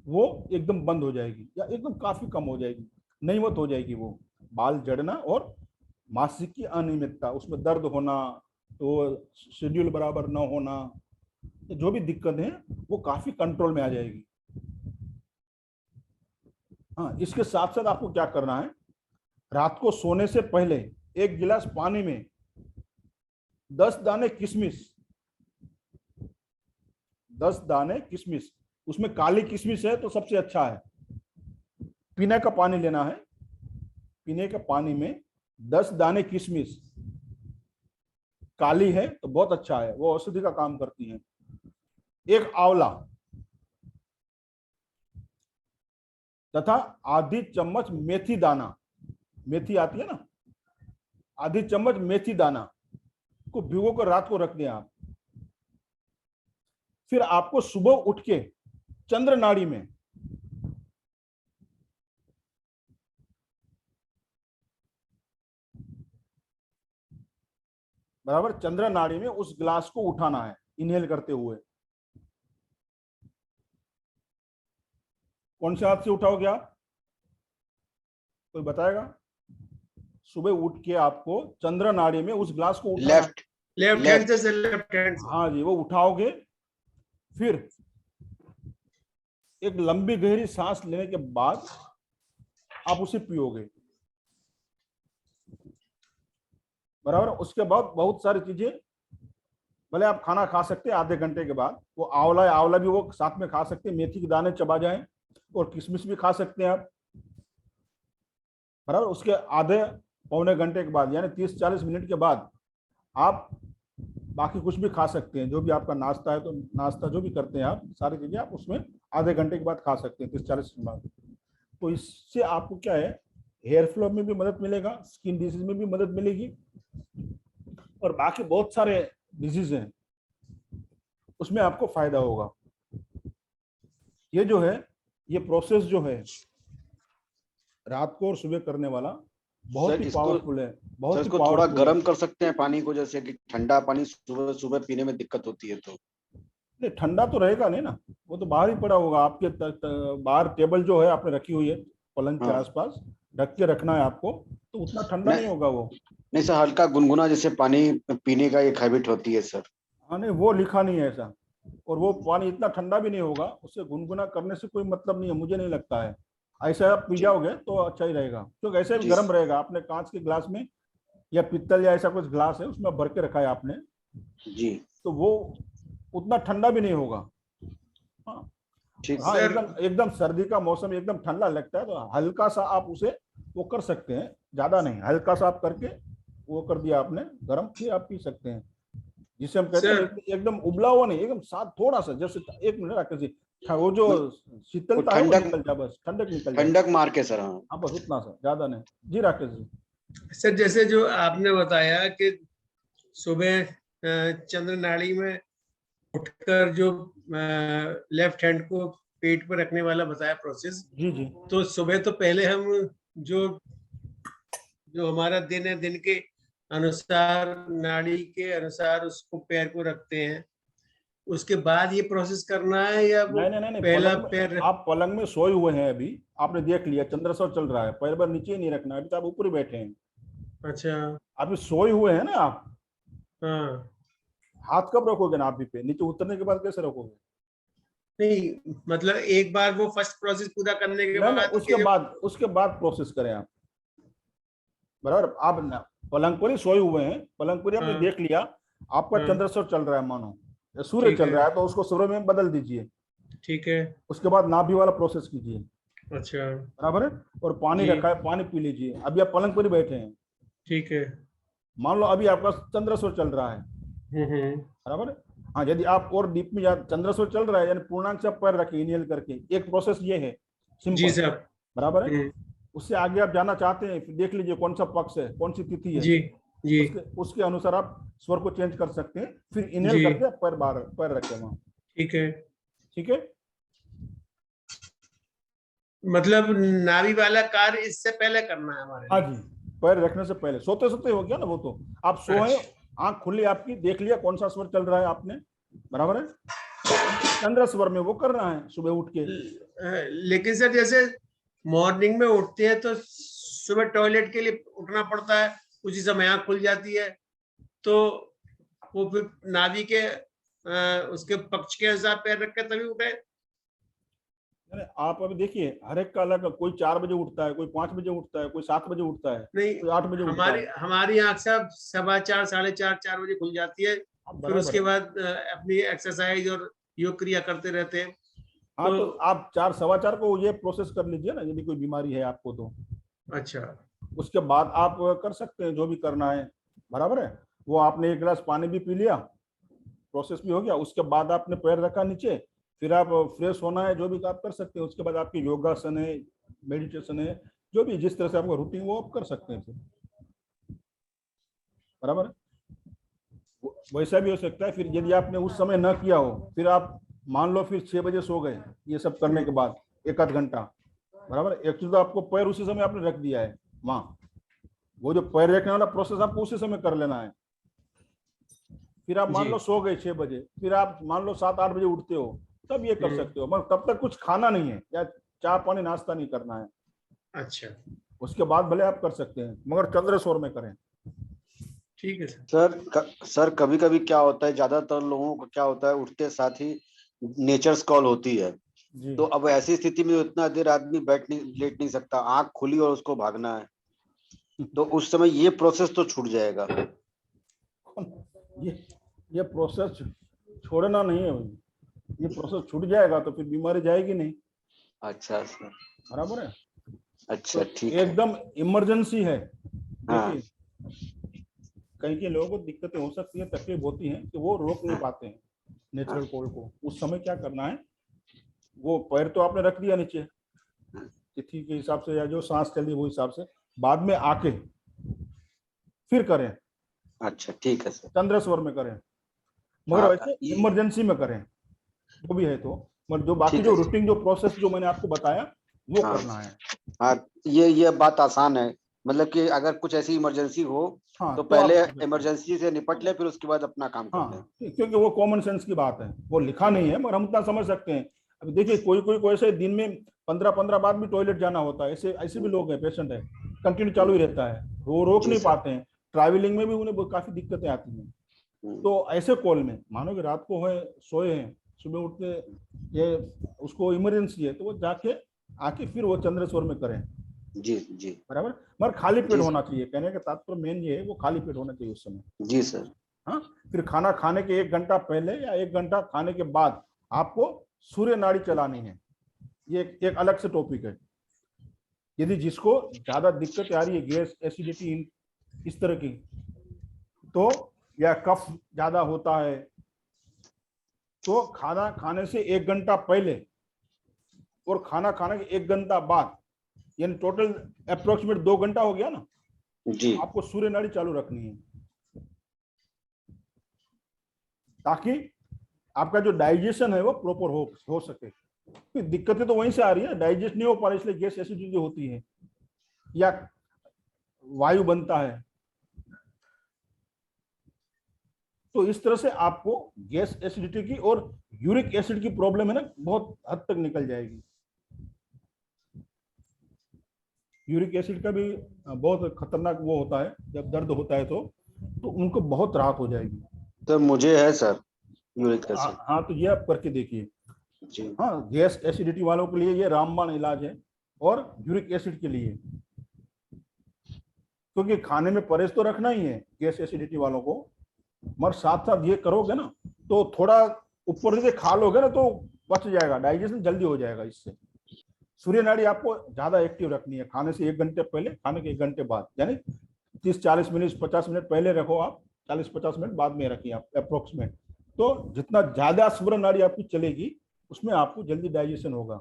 वो एकदम बंद हो जाएगी या एकदम काफी कम हो जाएगी, नहींवत हो जाएगी। वो बाल झड़ना और मासिक की अनियमितता, उसमें दर्द होना, तो शेड्यूल बराबर न होना, जो भी दिक्कत है वो काफी कंट्रोल में आ जाएगी। हाँ, इसके साथ साथ आपको क्या करना है, रात को सोने से पहले 1 गिलास पानी में 10 दाने किशमिश, 10 दाने किशमिश, उसमें काली किशमिश है तो सबसे अच्छा है। पीने का पानी लेना है। पीने के पानी में 10 दाने किशमिश, काली है तो बहुत अच्छा है, वो औषधि का काम करती है। 1 आंवला तथा आधी चम्मच मेथी दाना, मेथी आती है ना, आधी चम्मच मेथी दाना को भिगो कर रात को रख दें आप। फिर आपको सुबह उठ के चंद्र नाड़ी में बराबर चंद्र नाड़ी में उस ग्लास को उठाना है इनहेल करते हुए। कौन से हाथ से उठाओगे आप, कोई बताएगा? सुबह उठ के आपको चंद्र नाड़ी में उस ग्लास को उठाना, लेफ्ट हैंड से लेफ्ट हैंड से। हाँ जी, वो उठाओगे। फिर एक लंबी गहरी सांस लेने के बाद आप उसे पियोगे, बराबर। उसके बाद बहुत सारी चीजें, भले आप खाना खा सकते हैं आधे घंटे के बाद, वो आंवला है, आंवला भी वो साथ में खा सकते हैं, मेथी के दाने चबा जाएं, और किशमिश भी खा सकते हैं आप, बराबर। उसके आधे पौने घंटे के बाद यानी 30-40 मिनट के बाद आप बाकी कुछ भी खा सकते हैं, जो भी आपका नाश्ता है, तो नाश्ता जो भी करते हैं आप, सारी चीजें आप उसमें आधे घंटे के बाद खा सकते हैं, 30-40 मिनट बाद। तो इससे आपको क्या है, हेयर फ्लो में भी मदद मिलेगा, स्किन डिजीज में भी मदद मिलेगी, और बाकी बहुत सारे डिजीज हैं उसमें आपको फायदा होगा। ये जो है, ये प्रोसेस जो है रात को और सुबह करने वाला बहुत सर, ही इसको- पावरफुल है, सर बहुत ही इसको थोड़ा पावरफुल है। गर्म कर सकते हैं पानी को, जैसे कि ठंडा पानी सुबह सुबह पीने में दिक्कत होती है तो। नहीं, ठंडा तो रहेगा नहीं ना, वो तो बाहर ही पड़ा होगा आपके बाहर टेबल जो है आपने रखी हुई है पलंग के हाँ। आसपास, ढक के रखना है आपको, तो उतना ठंडा नहीं होगा वो। नहीं सर, हल्का गुनगुना जैसे पानी पीने का एक हैबिट होती है सर। हाँ नहीं, वो लिखा नहीं है ऐसा, और वो पानी इतना ठंडा भी नहीं होगा, उससे गुनगुना करने से कोई मतलब नहीं है, मुझे नहीं लगता है। ऐसा आप पी जाओगे तो अच्छा ही रहेगा, क्योंकि ऐसे भी जी। गर्म रहेगा। आपने कांच के ग्लास में या पित्तल या ऐसा कुछ ग्लास है उसमें भर के रखा है आपने, जी तो वो उतना ठंडा भी नहीं होगा। हाँ ठीक। हाँ, सर- एकदम एकदम सर्दी का मौसम एकदम ठंडा लगता है, तो हल्का सा आप उसे वो कर सकते हैं, ज्यादा नहीं, हल्का सा आप करके वो कर दिया आपने गर्म, फिर आप पी सकते हैं, जिसे हम कहते हैं सर- एकदम उबला हुआ नहीं, एकदम साथ थोड़ा सा, जैसे 1 मिनट राकेश जी, वो जो शीतलता है वो ठंडक- निकल जाए, बस ठंडक निकल जाए, ठंडक मार के सर। हाँ हाँ बस उतना सा, ज्यादा नहीं। जी राकेश जी। सर, जैसे जो आपने बताया कि सुबह चंद्र नाड़ी में उठकर जो लेफ्ट हैंड को पेट पर रखने वाला बताया प्रोसेस, जी जी तो सुबह तो पहले हम जो जो हमारा दिन है, दिन के अनुसार, नाड़ी के अनुसार उसको पैर को रखते हैं, उसके बाद ये प्रोसेस करना है, या वो नहीं नहीं नहीं नहीं, पहला पलंग में, पैर? आप पलंग में सोए हुए हैं अभी, आपने देख लिया चंद्रसौर चल रहा है, पैर पर नीचे ही नहीं रखना है, अभी तो आप ऊपर ही बैठे हैं, अच्छा। अभी सोए हुए हैं ना आप, हाँ। हाथ कब रखोगे ना आप भी पे, नीचे उतरने के बाद कैसे रखोगे? नहीं, मतलब एक बार वो फर्स्ट प्रोसेस पूरा करने के ना ना, बाद उसके बाद प्रोसेस करें आप, बराबर। आप पलंग पर ही सोए हुए हैं, पलंग पर ही आपने हाँ। देख लिया, आपका हाँ। चंद्रसौर चल रहा है मानो, या सूर्य ठीक चल है। रहा है, तो उसको सूर्य में बदल दीजिए, ठीक है। उसके बाद नाभि वाला प्रोसेस कीजिए, अच्छा। बराबर है। और पानी जी। रखा है, पानी पी लीजिए, अभी आप पलंग पर ही बैठे हैं, ठीक है। मान लो अभी आपका चंद्रसौर चल रहा है, हम्म। बराबर है। हाँ, यदि आप और डीप में चंद्रसौर चल रहा है, यानी पूर्णांक से आप पैर रखें इनहेल करके, एक प्रोसेस ये है, जी सिंपल, साहब। बराबर है। उससे आगे आप जाना चाहते हैं, फिर देख लीजिए कौन सा पक्ष है, कौन सी तिथि है, जी। जी। उसके अनुसार आप स्वर को चेंज कर सकते हैं, फिर इनहेल जी। करके आप पैर बाहर, पैर रखें वहां, ठीक है। ठीक है। मतलब नाभि वाला कार्य इससे पहले करना है हमारे हाँ लिए? जी, पैर रखने से पहले, सोते सोते हो गया ना वो, तो आप सोए, अच्छा। आंख खुली आपकी, देख लिया कौन सा स्वर चल रहा है आपने, बराबर है, चंद्र स्वर में वो करना है सुबह उठ के। लेकिन सर, जैसे मॉर्निंग में उठते हैं तो सुबह टॉयलेट के लिए उठना पड़ता है, उसी समय आंख खुल जाती है, तो वो फिर नाभि के उसके पक्ष के अनुसार पैर रख के तभी उठे? अरे आप अभी देखिए, हर एक का अलग, कोई 4 बजे उठता है, कोई 5 बजे उठता है, कोई 7 बजे उठता है, नहीं, कोई 8 बजे उठता हमारी है। हमारी आंख साहब 4:15, 4:30, 4 बजे खुल जाती है, फिर बराबर उसके है। बाद अपनी एक्सरसाइज और योग क्रिया करते रहते हैं। हाँ, तो तो आप 4, 4:15 को ये प्रोसेस कर लीजिए ना, यदि कोई बीमारी है आपको तो, अच्छा। उसके बाद आप कर सकते हैं जो भी करना है, बराबर है। वो आपने 1 गिलास पानी भी पी लिया, प्रोसेस भी हो गया, उसके बाद आपने पैर रखा नीचे, फिर आप फ्रेश होना है, जो भी आप कर सकते हैं, उसके बाद आपकी योगासन है, मेडिटेशन है, जो भी जिस तरह से आपका रूटीन वो आप कर सकते हैं फिर, बराबर है। वैसा भी हो सकता है, फिर यदि आपने उस समय न किया हो, फिर आप मान लो फिर 6 बजे सो गए ये सब करने के बाद 1 आध घंटा, बराबर। एक्चुअली तो आपको पैर उसी समय आपने रख दिया है वहां, वो जो पैर रखने वाला प्रोसेस आपको उसी समय कर लेना है। फिर आप मान जी। लो सो गए 6 बजे, फिर आप मान लो 7-8 बजे उठते हो, तब ये कर सकते हो, मगर तब तक कुछ खाना नहीं है, या चाय पानी नाश्ता नहीं करना है, अच्छा। उसके बाद भले आप कर सकते हैं, मगर चंद्र सौर में करें। ठीक है सर। सर कभी कभी क्या होता है, ज्यादातर लोगों को क्या होता है, उठते साथ ही नेचर्स कॉल होती है, जी तो अब ऐसी स्थिति में उतना देर आदमी लेट नहीं सकता, आंख खुली और उसको भागना है, तो उस समय ये प्रोसेस तो छूट जाएगा। ये प्रोसेस छोड़ना नहीं है भाई, ये प्रोसेस छूट जाएगा तो फिर बीमारी जाएगी नहीं। अच्छा सर, बराबर है। अच्छा तो ठीक है। एकदम इमरजेंसी है। हाँ। देखिए कई लोगों को दिक्कतें हो सकती है, तकलीफ होती है कि वो रोक नहीं पाते हैं नेचुरल कोल्ड को। उस समय क्या करना है, वो पैर तो आपने रख दिया नीचे तिथि के हिसाब से या जो सांस चल रही है वो हिसाब से, बाद में आके फिर करें, अच्छा ठीक है सर। चंद्र स्वर में करें, मगर हाँ, वैसे इमरजेंसी में करें जो भी है। तो मगर जो बाकी ठीक जो है। रूटीन जो प्रोसेस जो मैंने आपको बताया वो हाँ। करना है। हाँ, ये बात आसान है, मतलब कि अगर कुछ ऐसी इमरजेंसी हो हाँ तो तो पहले आप कर सकते हैं। इमरजेंसी से निपट ले, फिर उसके बाद अपना काम कर ले। हाँ क्योंकि वो कॉमन सेंस की बात है, वो लिखा नहीं है मगर हम उतना समझ सकते हैं। अब देखिए कोई ऐसे दिन में 15 बार भी टॉयलेट जाना होता है, ऐसे ऐसे भी लोग हैं, पेशेंट है, कंटिन्यू चालू ही रहता है, वो रोक जी नहीं सर। पाते हैं, ट्रैवलिंग में भी उन्हें काफी दिक्कतें आती हैं। तो ऐसे कॉल में मानो कि रात को है, सोए हैं, सुबह उठते ये उसको इमरजेंसी है, तो वो जाके आके फिर वो चंद्र स्वर में करें। जी जी बराबर, मगर खाली पेट जी होना चाहिए, कहने का तात्पर्य मेन ये है, वो खाली पेट होना चाहिए उस समय। जी सर। हाँ, फिर खाना खाने के 1 घंटा पहले या 1 घंटा खाने के बाद आपको सूर्य नाड़ी चलानी है। ये एक अलग से टॉपिक है। यदि जिसको ज्यादा दिक्कत आ रही है, गैस एसिडिटी इस तरह की, तो या कफ ज्यादा होता है, तो खाना खाने से 1 घंटा पहले और खाना खाने के 1 घंटा बाद, यानी टोटल अप्रोक्सीमेट 2 घंटा हो गया ना, जी आपको सूर्य नाड़ी चालू रखनी है, ताकि आपका जो डाइजेशन है वो प्रॉपर हो सके। दिक्कतें तो वहीं से आ रही है, डाइजेस्ट नहीं हो पा रही, इसलिए गैस एसिडिटी होती है या वायु बनता है। तो इस तरह से आपको गैस एसिडिटी की और यूरिक एसिड की प्रॉब्लम है ना, बहुत हद तक निकल जाएगी। यूरिक एसिड का भी बहुत खतरनाक वो होता है, जब दर्द होता है तो उनको बहुत राहत हो जाएगी। तो मुझे है सर यूरिक एसिड। हाँ तो ये आप करके देखिए। जी हाँ, गैस एसिडिटी वालों के लिए ये रामबाण इलाज है, और यूरिक एसिड के लिए, क्योंकि खाने में परहेज तो रखना ही है गैस एसिडिटी वालों को, मगर साथ साथ ये करोगे ना तो थोड़ा ऊपर से खा लोगे ना तो पच जाएगा, डाइजेशन जल्दी हो जाएगा इससे। सूर्य नाड़ी आपको ज्यादा एक्टिव रखनी है, खाने से 1 घंटे पहले, खाने के 1 घंटे बाद, यानी 30-40 मिनट 50 मिनट पहले रखो आप, 40-50 मिनट बाद में रखिए आप अप्रोक्सीमेट। तो जितना ज्यादा सूर्य नाड़ी आपकी चलेगी उसमें आपको जल्दी डाइजेशन होगा,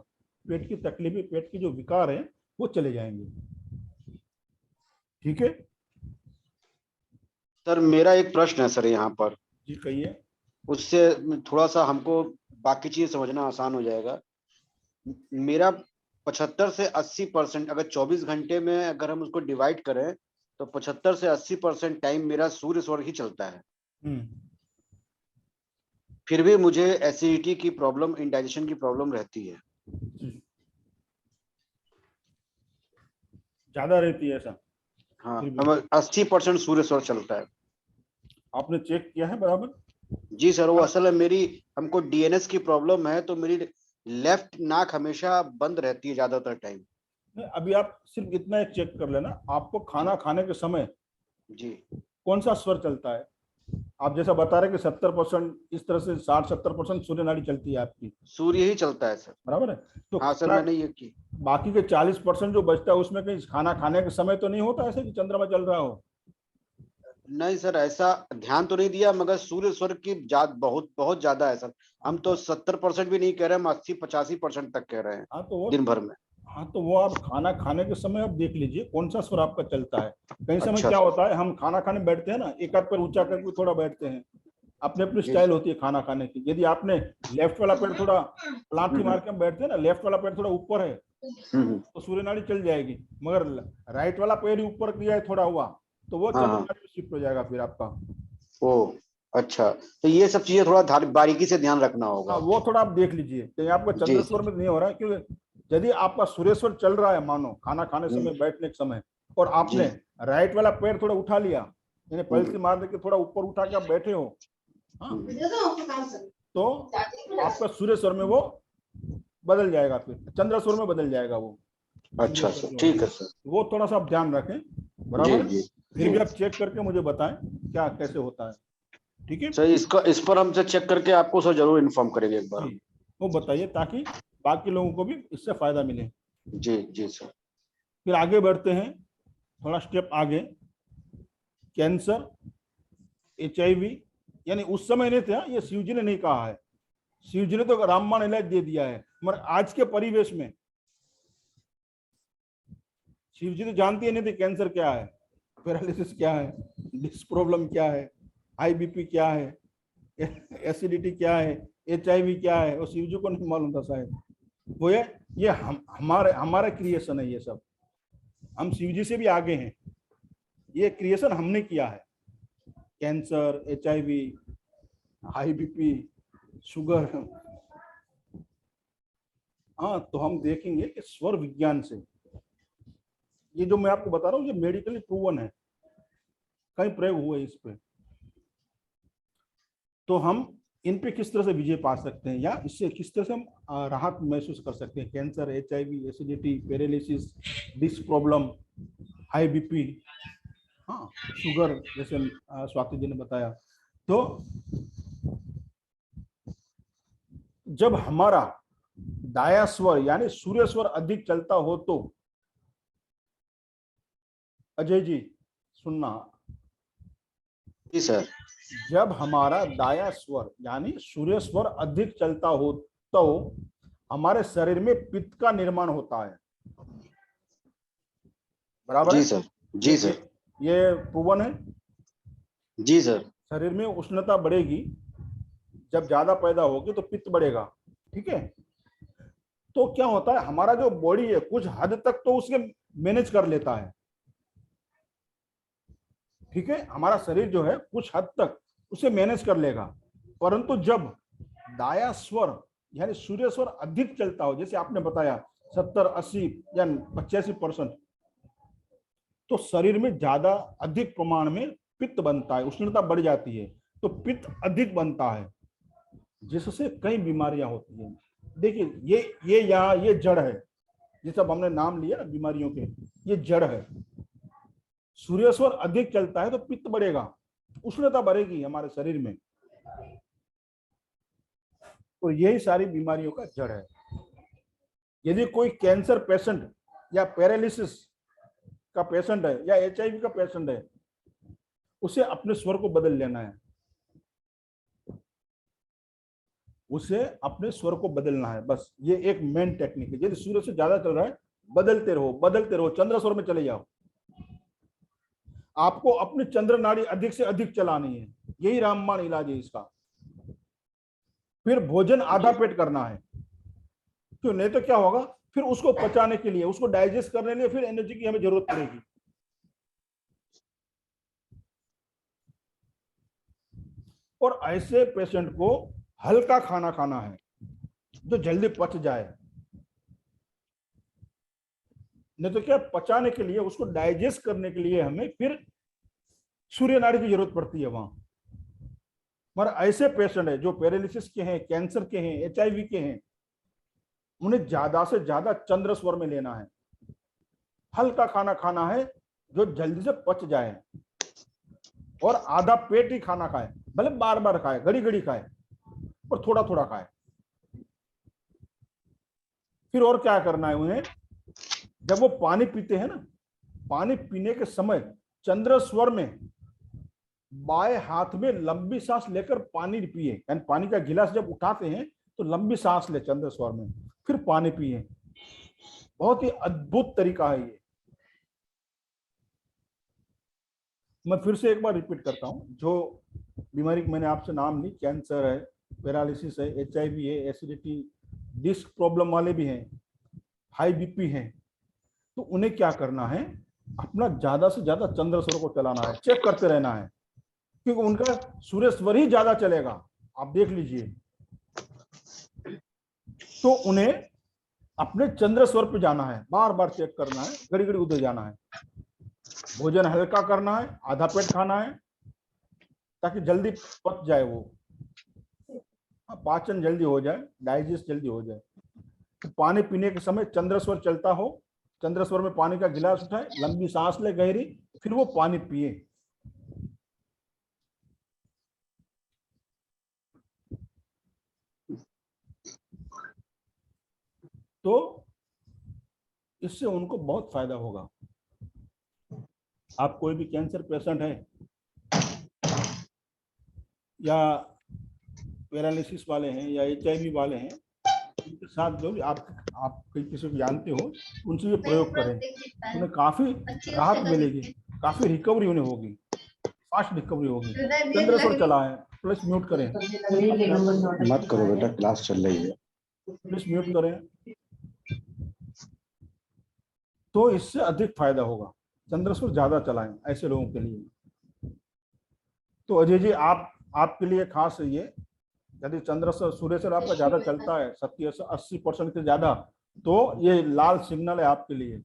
पेट की तकलीफें, पेट की जो विकार है वो चले जाएंगे। ठीक है सर, मेरा एक प्रश्न है सर यहाँ पर, जी, कहिए। उससे थोड़ा सा हमको बाकी चीज समझना आसान हो जाएगा। मेरा 75 से 80%, अगर 24 घंटे में अगर हम उसको डिवाइड करें तो 75 से 80% टाइम मेरा सूर्य स्वर ही चलता है। फिर भी मुझे एसिडिटी की प्रॉब्लम, इंडाइजेशन की प्रॉब्लम रहती है। ज्यादा रहती है ऐसा? हाँ, 80% सूर्य स्वर चलता है। आपने चेक किया है बराबर? जी सर, वो असल में मेरी, हमको डीएनएस की प्रॉब्लम है, तो मेरी लेफ्ट नाक हमेशा बंद रहती है ज्यादातर टाइम। अभी आप सिर्फ इतना एक चेक कर लेना, आपको खाना खाने के समय जी कौन सा स्वर चलता है? आप जैसा बता रहे कि 70% इस तरह से 60-70% सूर्य नाड़ी चलती है आपकी, सूर्य ही चलता है सर। बराबर है। तो हाँ सर, मैंने ये की। बाकी के 40% जो बचता है उसमें कहीं खाना खाने के समय तो नहीं होता ऐसे कि चंद्रमा चल रहा हो? नहीं सर, ऐसा ध्यान तो नहीं दिया, मगर सूर्य स्वर की बहुत बहुत ज्यादा है सर। हम तो 70% भी नहीं कह रहे, हम 80-85% तक कह रहे हैं। हाँ तो वो, दिन भर में। हाँ तो वो आप खाना खाने के समय आप देख लीजिए कौन सा स्वर आपका चलता है। कई समय अच्छा क्या सर। होता है, हम खाना खाने बैठते हैं ना, एक हाथ पर ऊंचा करके थोड़ा बैठते हैं, अपने अपनी स्टाइल होती है खाना खाने की। यदि आपने लेफ्ट वाला पैर थोड़ा पलांठी मार के बैठते हैं ना, लेफ्ट वाला पैर थोड़ा ऊपर है तो सूर्य नाड़ी चल जाएगी, मगर राइट वाला पैर ही ऊपर किया है थोड़ा हुआ तो वो चंद्र नाड़ी में शिफ्ट हो जाएगा फिर आपका। ओ अच्छा, तो ये सब चीजें थोड़ा बारीकी से ध्यान रखना होगा। हाँ, वो थोड़ा आप देख लीजिए कहीं आपका चंद्रेश्वर में नहीं हो रहा है, क्योंकि यदि आपका सूर्यस्वर चल रहा है, मानो खाना खाने समय, बैठने के समय, और आपने राइट वाला पैर थोड़ा उठा लिया, यानी पलटी मार के थोड़ा ऊपर उठा के आप बैठे हो, हाँ, तो आपका सूर्यस्वर में वो बदल जाएगा, फिर चंद्र स्वर में बदल जाएगा वो। अच्छा सर, ठीक है सर। वो थोड़ा सा आप ध्यान रखें, जी बराबर है? जी फिर भी जी आप चेक करके मुझे बताएं क्या कैसे होता है, ठीक है? सर, इस पर हमसे चेक करके आपको सर जरूर इन्फॉर्म करेंगे एक बार। जी, वो बताइए ताकि बाकी लोगों को भी इससे फायदा मिले। जी जी सर। फिर आगे बढ़ते हैं, थोड़ा स्टेप आगे। कैंसर, HIV, यानी उस समय नहीं था, ये शिव जी ने नहीं कहा है, शिव जी ने तो रामबाण इलाज दे दिया है, मगर आज के परिवेश में शिव जी तो जानती है नहीं थे कैंसर क्या है, पैरालिसिस क्या है, डिस्क प्रॉब्लम क्या है, हाई BP क्या है, एसिडिटी क्या है, HIV क्या है, वो शिव जी को नहीं मालूम था शायद। वो ये हमारा क्रिएशन है, ये सब हम शिव जी से भी आगे हैं, ये क्रिएशन हमने किया है। Cancer, HIV, high BP, sugar. हाँ, तो हम देखेंगे कि स्वर विज्ञान से ये जो मैं आपको बता रहा हूँ ये मेडिकली प्रूवन है, कई प्रयोग हुए इस पे, तो हम इन पे किस तरह से विजय पा सकते हैं या इससे किस तरह से हम राहत महसूस कर सकते हैं। Cancer, HIV, acidity, paralysis, disc problem, high BP, हाँ शुगर, जैसे स्वाति जी ने बताया। तो जब हमारा दाया स्वर यानी सूर्य स्वर अधिक चलता हो तो, अजय जी सुनना, जी सर। जब हमारा दाया स्वर यानी सूर्य स्वर अधिक चलता हो तो हमारे शरीर में पित्त का निर्माण होता है, बराबर जी है? सर। जी सर। ये प्रूवन है। जी सर। शरीर में उष्णता बढ़ेगी, जब ज्यादा पैदा होगी तो पित्त बढ़ेगा, ठीक है? तो क्या होता है, हमारा जो बॉडी है कुछ हद तक तो उसके मैनेज कर लेता है, ठीक है? हमारा शरीर जो है कुछ हद तक उसे मैनेज कर लेगा, परंतु जब दाया स्वर यानी सूर्य स्वर अधिक चलता हो, जैसे आपने बताया 70, 80 या 85%, तो शरीर में ज्यादा अधिक प्रमाण में पित्त बनता है, उष्णता बढ़ जाती है, तो पित्त अधिक बनता है, जिससे कई बीमारियां होती हैं। देखिए ये यहाँ ये जड़ है, ये सब हमने नाम लिया बीमारियों के, ये जड़ है। सूर्य स्वर अधिक चलता है तो पित्त बढ़ेगा, उष्णता बढ़ेगी हमारे शरीर में, तो यही सारी बीमारियों का जड़ है। यदि कोई कैंसर पेशेंट या पैरालिसिस का पेशेंट है या HIV का पेशेंट है, उसे अपने स्वर को बदल लेना है, उसे अपने स्वर को बदलना है, बस ये एक मेन टेक्निक है। यदि सूर्य से ज्यादा चल रहा है, बदलते रहो, चंद्र स्वर में चले जाओ। आपको अपनी चंद्र नाड़ी अधिक से अधिक चलानी है, यही रामबाण इलाज है इसका। फिर भोजन आधा पेट करना है, क्यों? नहीं तो क्या होगा, फिर उसको पचाने के लिए, उसको डाइजेस्ट करने के लिए फिर एनर्जी की हमें जरूरत पड़ेगी। और ऐसे पेशेंट को हल्का खाना खाना है जो जल्दी पच जाए, नहीं तो क्या, पचाने के लिए, उसको डाइजेस्ट करने के लिए हमें फिर सूर्य नाड़ी की जरूरत पड़ती है वहां। मगर ऐसे पेशेंट है जो पैरालिसिस के हैं, कैंसर के हैं, HIV के हैं, उन्हें ज्यादा से ज्यादा चंद्र स्वर में लेना है, हल्का खाना खाना है जो जल्दी से पच जाए, और आधा पेट ही खाना खाए, भले बार बार खाए, घड़ी घड़ी खाए, और थोड़ा थोड़ा खाए। फिर और क्या करना है उन्हें, जब वो पानी पीते हैं ना, पानी पीने के समय चंद्र स्वर में बाएं हाथ में लंबी सांस लेकर पानी पिए, यानी पानी का गिलास जब उठाते हैं तो लंबी सांस ले चंद्र स्वर में, फिर पानी पिए। बहुत ही अद्भुत तरीका है ये। मैं फिर से एक बार रिपीट करता हूं, जो बीमारी मैंने आपसे नाम ली, कैंसर है, पैरालिसिस है, HIV है, एसिडिटी, डिस्क प्रॉब्लम वाले भी हैं, हाई BP हैं, तो उन्हें क्या करना है, अपना ज्यादा से ज्यादा चंद्र स्वर को चलाना है, चेक करते रहना है, क्योंकि उनका सूर्य स्वर ही ज्यादा चलेगा, आप देख लीजिए। तो उन्हें अपने चंद्र स्वर पे जाना है, बार बार चेक करना है, घड़ी घड़ी उधर जाना है। भोजन हल्का करना है, आधा पेट खाना है, ताकि जल्दी पच जाए, वो पाचन जल्दी हो जाए, डाइजेस्ट जल्दी हो जाए। कि पानी पीने के समय चंद्रस्वर चलता हो, चंद्रस्वर में पानी का गिलास उठाए, लंबी सांस ले गहरी, फिर वो पानी पिए। तो इससे उनको बहुत फायदा होगा। आप कोई भी कैंसर पेशेंट है या पैरालिसिस वाले हैं या HIV वाले हैं, उनके साथ जो भी आप किसी को जानते हो उनसे ये प्रयोग करें, उन्हें काफी राहत मिलेगी, काफी रिकवरी उन्हें होगी, फास्ट रिकवरी होगी। चंद्रस्वर चला है, प्लस म्यूट करें, मत करो बेटा, क्लास चल रही है। प्लस म्यूट करें, तो इससे अधिक फायदा होगा। चंद्रस्वर ज्यादा चलाएं ऐसे लोगों के लिए। तो अजय जी, आपके लिए खास है ये, यदि चंद्रस्वर सूर्यस्वर आपका ज्यादा चलता है 70-80% से ज्यादा, तो ये लाल सिग्नल है आपके लिए।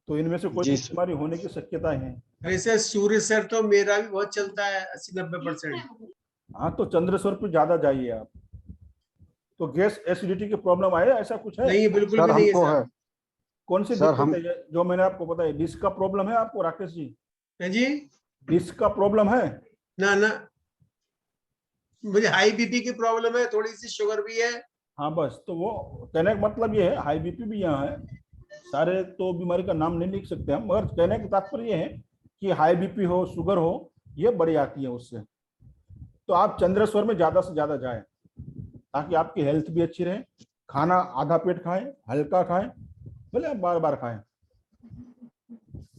तो इनमें से कोई बीमारी होने की शक्यता है। ऐसे सूर्य सर तो मेरा भी बहुत चलता है 80-90%। हाँ, तो चंद्रस्वर पे ज्यादा जाइए आप। तो गैस एसिडिटी की प्रॉब्लम आए, ऐसा कुछ है? नहीं, बिल्कुल सर भी नहीं है हमको सर। है। कौन सी सर, दिक्कत है जो मैंने आपको बताया? डिस्क का प्रॉब्लम है आपको राकेश जी? है जी? डिस्क का प्रॉब्लम है? ना ना, मुझे हाई बीपी की प्रॉब्लम है, थोड़ी सी शुगर भी है। हाँ बस, तो वो कहने का मतलब ये है, हाई बीपी भी यहाँ है। सारे तो बीमारी का नाम नहीं लिख सकते हम, मगर कहने का तात्पर्य ये है कि हाई बीपी हो, शुगर हो, ये बड़ी आती है उससे। तो आप चंद्रस्वर में ज्यादा से ज्यादा जाएं, ताकि आपकी हेल्थ भी अच्छी रहे। खाना आधा पेट खाएं, हल्का खाएं, भले आप बार बार खाएं।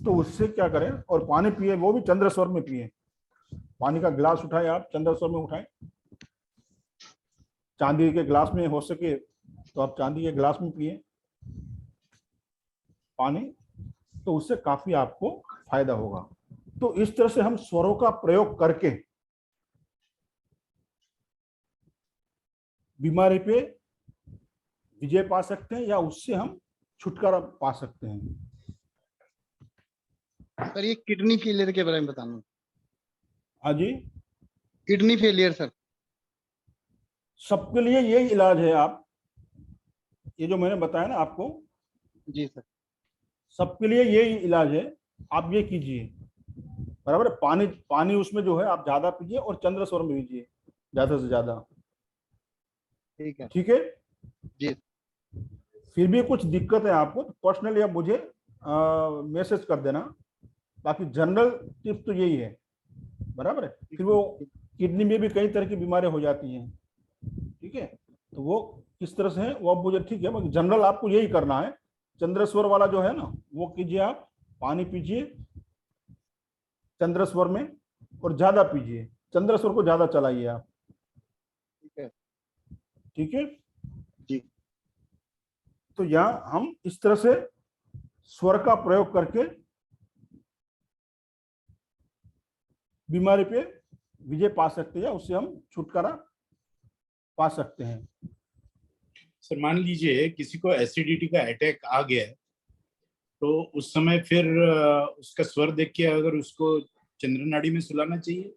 तो उससे क्या करें, और पानी पिए, वो भी चंद्रस्वर में पिए। पानी का गिलास उठाएं, आप चंद्रस्वर में उठाएं। चांदी के गिलास में हो सके तो आप चांदी के गिलास में पिए पानी, तो उससे काफी आपको फायदा होगा। तो इस तरह से हम स्वरों का प्रयोग करके बीमारी पे विजय पा सकते हैं, या उससे हम छुटकारा पा सकते हैं। सर ये किडनी फेलियर के बारे में बताना। हाँ जी, किडनी फेलियर सर। सबके लिए यही इलाज है। आप ये जो मैंने बताया ना आपको, जी सर। सबके लिए यही इलाज है। आप ये कीजिए, बराबर है। पानी उसमें जो है आप ज्यादा पीजिए, और चंद्रस्वर में पीजिए ज्यादा से ज्यादा। ठीक है। ठीक है जी। फिर भी कुछ दिक्कत है आपको, पर्सनली आप मुझे मैसेज कर देना। बाकी जनरल टिप्स तो यही है, बराबर है। फिर वो किडनी में भी कई तरह की बीमारियां हो जाती हैं, ठीक है। तो वो किस तरह से है वो अब मुझे, ठीक है, मगर जनरल आपको यही करना है। चंद्रस्वर वाला जो है ना, वो कीजिए। आप पानी पीजिए चंद्रस्वर में, और ज्यादा पीजिए, चंद्रस्वर को ज्यादा चलाइए आप। ठीक है। ठीक है जी। तो यहाँ हम इस तरह से स्वर का प्रयोग करके बीमारी पे विजय पा सकते हैं, उससे हम छुटकारा पा सकते हैं। सर मान लीजिए किसी को एसिडिटी का अटैक आ गया है, तो उस समय फिर उसका स्वर देख के अगर उसको चंद्र नाड़ी में सुलाना चाहिए?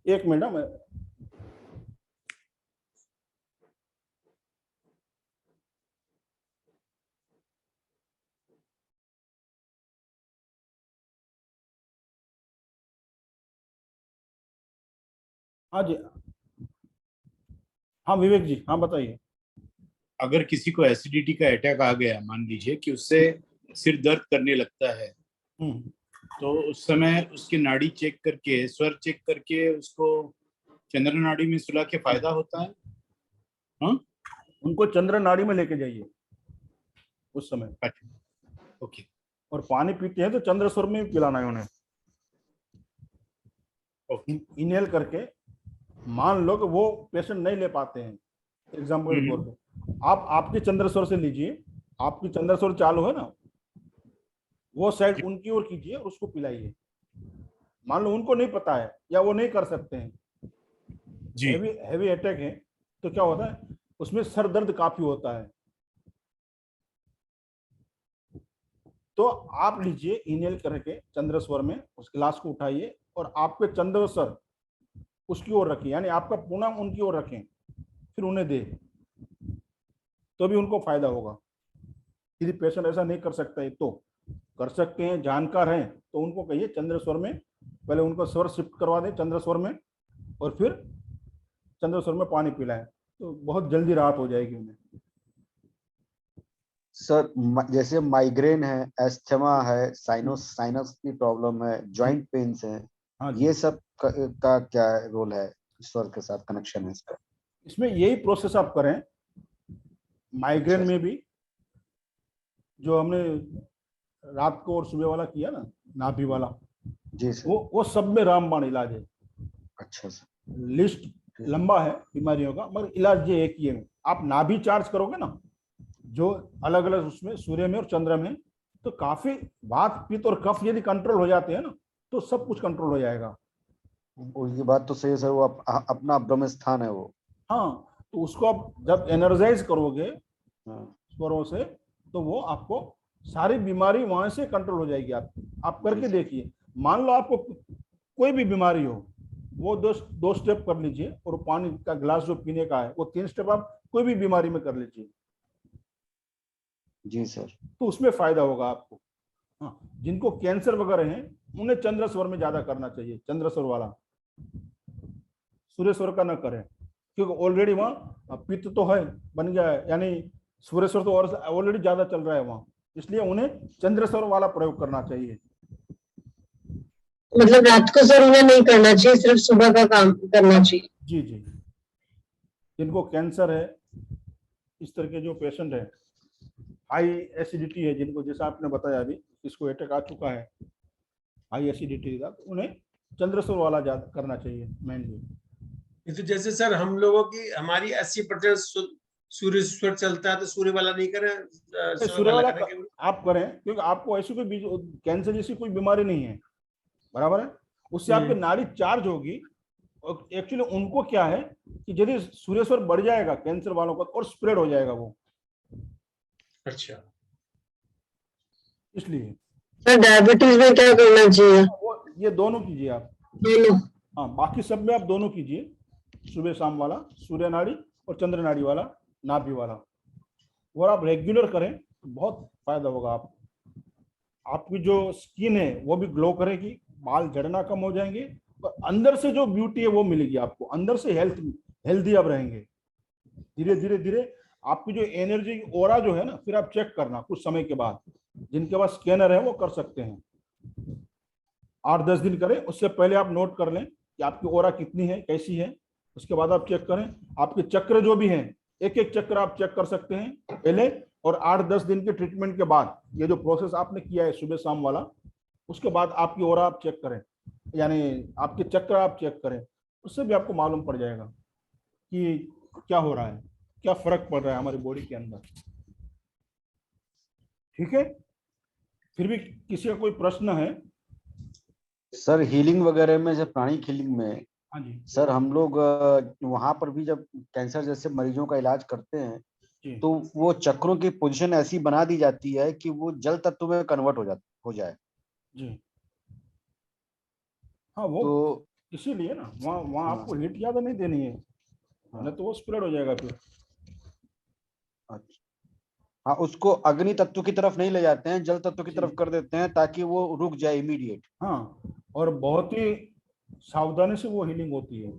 एक मिनट, मैं हाँ जी, हाँ विवेक जी, हाँ बताइए। अगर किसी को एसिडिटी का अटैक आ गया, मान लीजिए कि उससे सिर दर्द करने लगता है, तो उस समय उसकी नाड़ी चेक करके, स्वर चेक करके उसको चंद्र नाड़ी में सुला के फायदा होता है? हाँ, उनको चंद्र नाड़ी में लेके जाइए उस समय। अच्छा, ओके। और पानी पीते हैं तो चंद्रस्वर में भी पिलाना है उन्हें। ओके। इनहेल करके, मान लो कि वो पेशेंट नहीं ले पाते हैं, एग्जाम्पल के तौर पे आप आपके चंद्रस्वर से लीजिए। आपकी चंद्रस्वर चालू है ना, वो साइड उनकी ओर कीजिए और उसको पिलाइए। मान लो उनको नहीं पता है या वो नहीं कर सकते हैं, जी। हैवी अटैक है, तो क्या होता है उसमें सर दर्द काफी होता है। तो आप लीजिए, इनहेल करके चंद्रस्वर में उस गिलास को उठाइए, और आपके चंद्रस्वर उसकी ओर रखिए, यानी आपका पूनम उनकी ओर रखें, फिर उन्हें दे। तो भी उनको फायदा होगा। यदि पेशेंट ऐसा नहीं कर सकता है तो कर सकते हैं, जानकार हैं तो उनको कहिए चंद्रेश्वर में पहले उनको स्वर शिफ्ट करवा दें चंद्रेश्वर में, और फिर चंद्रेश्वर में पानी पिलाएं, तो बहुत जल्दी राहत हो जाएगी उन्हें। सर जैसे माइग्रेन है, एस्थमा है, साइनस की प्रॉब्लम है, जॉइंट पेन्स है, हाँ जी, ये सब का क्या रोल है, स्वर के साथ कनेक्शन है इसका? इसमें यही प्रोसेस आप करें। माइग्रेन में भी जो हमने रात को और सुबह वाला किया ना, नाभि वाला, जी सर। वो सब में रामबाण इलाज है। अच्छा सर। लिस्ट लंबा है बीमारियों का, मगर इलाज ये एक ही है। आप नाभि चार्ज करोगे ना, जो अलग अलग उसमें सूर्य में और चंद्र में, तो काफी वात पित्त और कफ यदि कंट्रोल हो जाते हैं ना, तो सब कुछ कंट्रोल हो जाएगा। उनकी बात तो सही है सर, वो अपना ब्रह्म स्थान है वो। हाँ, तो उसको आप जब एनर्जाइज करोगे हाँ। स्वरों से, तो वो आपको सारी बीमारी वहां से कंट्रोल हो जाएगी। आप करके देखिए। मान लो आपको कोई भी बीमारी हो, वो दो स्टेप कर लीजिए, और पानी का गिलास जो पीने का है वो 3 स्टेप आप कोई भी बीमारी में कर लीजिए। जी सर। तो उसमें फायदा होगा आपको। हाँ, जिनको कैंसर वगैरह है उन्हें चंद्रस्वर में ज्यादा करना चाहिए, चंद्रस्वर वाला, सूर्यस्वर का ना करें, क्योंकि ऑलरेडी वहाँ पित्त तो है, बन गया है, यानी सूर्यस्वर तो ऑलरेडी ज्यादा चल रहा है वहाँ, इसलिए उन्हें चंद्रस्वर वाला प्रयोग करना चाहिए। मतलब रात को सर उन्हें नहीं करना चाहिए, सिर्फ सुबह का काम करना चाहिए। जी जी, जिनको कैंसर है, इस तरह के जो पेशेंट है, हाई एसिडिटी है जिनको, जैसा आपने बताया अभी इसको अटैक आ चुका है हाई एसिडिटी का, तो उन्हें चंद्रस्वर वाला ज्यादा करना चाहिए मेनली। ये तो जैसे सर हम लोगों की हमारी 80% सूर्य स्वर चलता है, तो सूर्य वाला नहीं करें, स्वर सूर्य वाला वाला करें। आप करें, क्योंकि आपको ऐसी कोई कैंसर जैसी कोई बीमारी नहीं है, बराबर है। उससे आपकी नाड़ी चार्ज होगी। और एक्चुअली उनको क्या है कि यदि सूर्यस्वर बढ़ जाएगा कैंसर वालों का, और स्प्रेड हो जाएगा वो, अच्छा, इसलिए सर डायबिटीज में क्या करना चाहिए? वो ये दोनों कीजिए आप। दोनों? हाँ, बाकी सब में आप दोनों कीजिए, सुबह शाम वाला सूर्य नाड़ी और चंद्र नाड़ी वाला, नाभि वाला, और आप रेगुलर करें तो बहुत फायदा होगा। आपकी जो स्किन है वो भी ग्लो करेगी, बाल झड़ना कम हो जाएंगे, और अंदर से जो ब्यूटी है वो मिलेगी आपको, अंदर से हेल्दी आप रहेंगे। धीरे धीरे धीरे आपकी जो एनर्जी ओरा जो है ना, फिर आप चेक करना कुछ समय के बाद, जिनके पास स्कैनर है वो कर सकते हैं, 8-10 दिन करें। उससे पहले आप नोट कर लें कि आपकी ओरा कितनी है, कैसी है, उसके बाद आप चेक करें। आपके चक्र जो भी हैं, एक एक चक्र आप चेक कर सकते हैं पहले, और 8-10 दिन के ट्रीटमेंट के बाद, ये जो प्रोसेस आपने किया है सुबह शाम वाला, उसके बाद आपकी ओरा आप चेक करें, यानी आपके चक्र आप चेक करें। उससे भी आपको मालूम पड़ जाएगा कि क्या हो रहा है, क्या फर्क पड़ रहा है हमारी बॉडी के अंदर। ठीक है, फिर भी किसी का कोई प्रश्न है? सर हीलिंग वगैरह में, जब प्राणिक हीलिंग में, हाँ जी सर हम लोग वहां पर भी जब कैंसर जैसे मरीजों का इलाज करते हैं, जी तो वो चक्रों की पोजीशन ऐसी बना दी जाती है कि वो जल तत्व में कन्वर्ट हो जाए। जी। हाँ, वो तो इसीलिए ना वहाँ आपको हीट ज्यादा नहीं देनी है, नहीं तो वो स्प्रेड हो जाएगा फिर। अच्छा, हाँ, उसको अग्नि तत्व की तरफ नहीं ले जाते हैं, जल तत्व की तरफ कर देते हैं, ताकि वो रुक जाए इमीडिएट। हाँ, और बहुत ही सावधानी से वो हीलिंग होती है।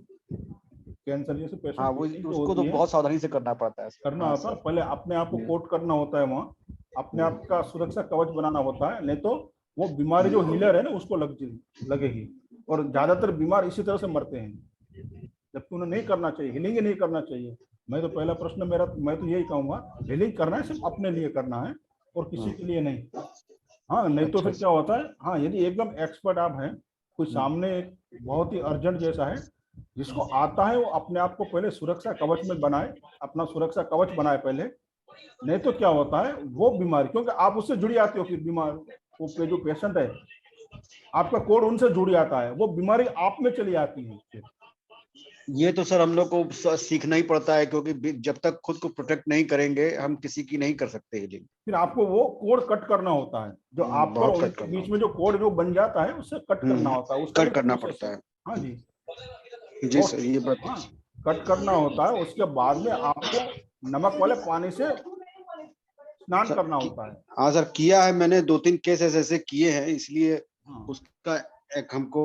कैंसर जैसे पेशेंट, हाँ, वो उसको तो बहुत सावधानी से करना पड़ता है। करना हाँ, होता है। पहले अपने आप को कोट करना होता है, वहाँ अपने आप का सुरक्षा कवच बनाना होता है, नहीं तो वो बीमारी जो हीलर है ना उसको लगेगी, और ज्यादातर बीमार इसी तरह से मरते हैं, जबकि उन्हें नहीं करना चाहिए, हीलिंग ही नहीं करना चाहिए। मैं तो पहला प्रश्न मेरा, मैं तो यही कहूंगा, हीलिंग करना है सिर्फ अपने लिए करना है, और किसी के लिए नहीं। हाँ, नहीं तो फिर क्या होता है, हाँ, यदि एकदम एक्सपर्ट आप हैं, कोई सामने बहुत ही अर्जेंट जैसा है, जिसको आता है वो अपने आप को पहले सुरक्षा कवच में बनाए, अपना सुरक्षा कवच बनाए पहले। नहीं तो क्या होता है, वो बीमारी, क्योंकि आप उससे जुड़ी आते हो, फिर बीमार वो जो पेशेंट है, आपका कोड उनसे जुड़ जाता है, वो बीमारी आप में चली आती है फिर। ये तो सर हम लोग को सीखना ही पड़ता है, क्योंकि जब तक खुद को प्रोटेक्ट नहीं करेंगे हम किसी की नहीं कर सकते हीलिंग। फिर आपको वो कोड कट करना होता है, जो आपका उनके बीच में जो कोड जो बन जाता है उससे कट करना होता है, उसका कट करना पड़ता है। हाँ जी जी सर, ये बात हाँ, कट करना होता है। उसके बाद में आपको नमक वाले पानी से स्नान सर, करना होता है। हाँ सर, किया है मैंने, 2-3 केस ऐसे किए हैं, इसलिए हाँ, उसका एक हमको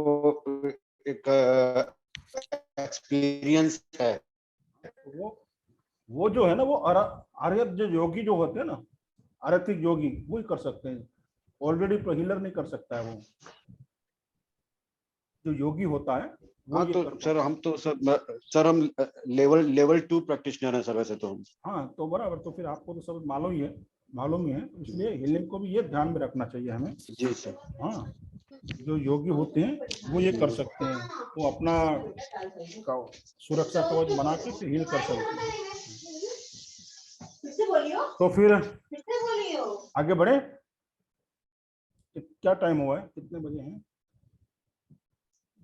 एक एक्सपीरियंस है। वो जो है ना, वो आर्यत जो योगी जो होते हैं ना, आर्यतिक योगी, वो ही कर सकते हैं। ऑलरेडी तो हीलर नहीं कर सकता है। वो जो योगी होता है वो हाँ ये तो करता सर है। हम तो सर हम लेवल 2 प्रैक्टिशनर हैं सर वैसे तो हम। हाँ तो बराबर, तो फिर आपको तो सब मालूम ही है, इसलिए हीलिंग को भी ये ध्यान में रखना चाहिए हमें। जी सर। हाँ, जो योगी होते हैं वो ये कर सकते हैं, वो अपना सुरक्षा कवच बना के फिर हील कर सकते हैं। तो फिर आगे बढ़े। क्या टाइम हुआ है, कितने बजे हैं?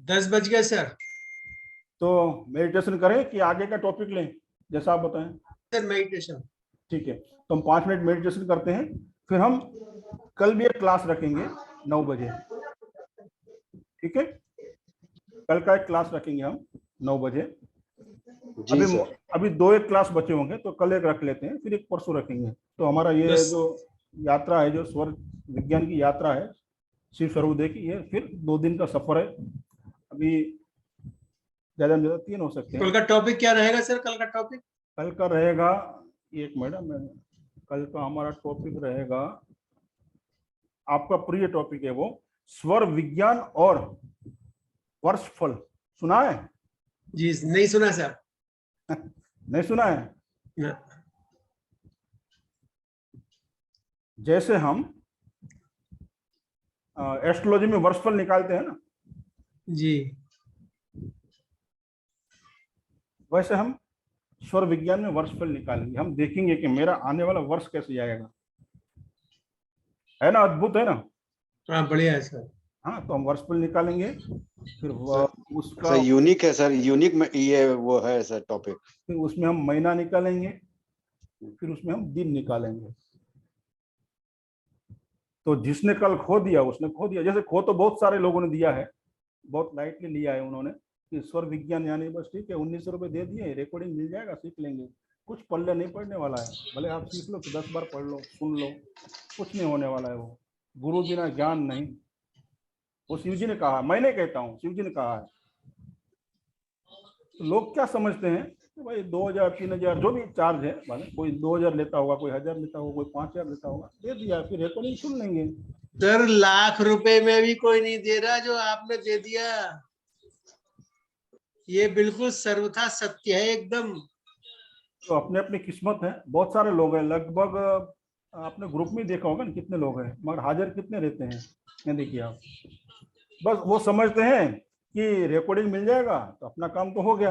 10 बज गए सर। तो मेडिटेशन करें कि आगे का टॉपिक लें, जैसा आप बताएं। Sir meditation. ठीक है, तो हम 5 मिनट मेडिटेशन करते हैं, फिर हम कल भी एक क्लास रखेंगे 9 बजे। ठीक है, कल का एक क्लास रखेंगे हम 9 बजे। जी अभी सर। अभी 2 एक क्लास बचे होंगे, तो कल एक रख लेते हैं, फिर एक परसों रखेंगे। तो हमारा ये बस। जो यात्रा है, जो स्वर्ग विज्ञान की यात्रा है शिव सर्वोदय की, ये फिर 2 दिन का सफर है। अभी ज्यादा से ज्यादा 3 हो सकते कल हैं। का टॉपिक क्या रहेगा सर? कल का टॉपिक? कल का रहेगा, एक मैडम, कल का हमारा टॉपिक रहेगा, आपका प्रिय टॉपिक है वो, स्वर विज्ञान और वर्षफल। सुना है? जी नहीं सुना सर। नहीं सुना है? ना। जैसे हम एस्ट्रोलॉजी में वर्षफल निकालते हैं ना, जी। वैसे हम स्वर विज्ञान में वर्षफल निकालेंगे। हम देखेंगे कि मेरा आने वाला वर्ष कैसे जाएगा। है ना, अद्भुत है ना? हाँ बढ़िया है सर। हाँ, तो हम वर्षफल निकालेंगे, फिर सर उसका, सर यूनिक है सर, यूनिक में ये वो है सर टॉपिक। फिर उसमें हम महीना निकालेंगे, फिर उसमें हम दिन निकालेंगे। तो जिसने कल खो दिया उसने खो दिया। जैसे खो तो बहुत सारे लोगों ने दिया है, बहुत लाइटली लिया है उन्होंने कि स्वर विज्ञान यानी बस ठीक है, 1900 रुपये दे दिए, रिकॉर्डिंग मिल जाएगा, सीख लेंगे। कुछ पढ़ने नहीं पढ़ने वाला है, भले आप सीख लो तो 10 बार पढ़ लो, सुन लो, कुछ नहीं होने वाला है। वो गुरु बिना ज्ञान नहीं, वो शिव जी ने कहा, मैं नहीं कहता हूँ, शिव जी ने कहा है। तो लोग क्या समझते हैं कि भाई 2000 3000 जो भी चार्ज है, भले कोई 2000 लेता होगा, कोई 1000 लेता होगा, कोई 5000 लेता होगा, दे दिया, फिर रिकॉर्डिंग सुन लेंगे। सर लाख रुपए में भी कोई नहीं दे रहा जो आपने दे दिया। ये बिल्कुल सर्वथा सत्य है एकदम। तो अपने अपनी किस्मत है। बहुत सारे लोग हैं, लगभग आपने ग्रुप में देखा होगा ना कितने लोग हैं, मगर हाजिर कितने रहते हैं? ये देखिए आप, बस वो समझते हैं कि रिकॉर्डिंग मिल जाएगा तो अपना काम तो हो गया।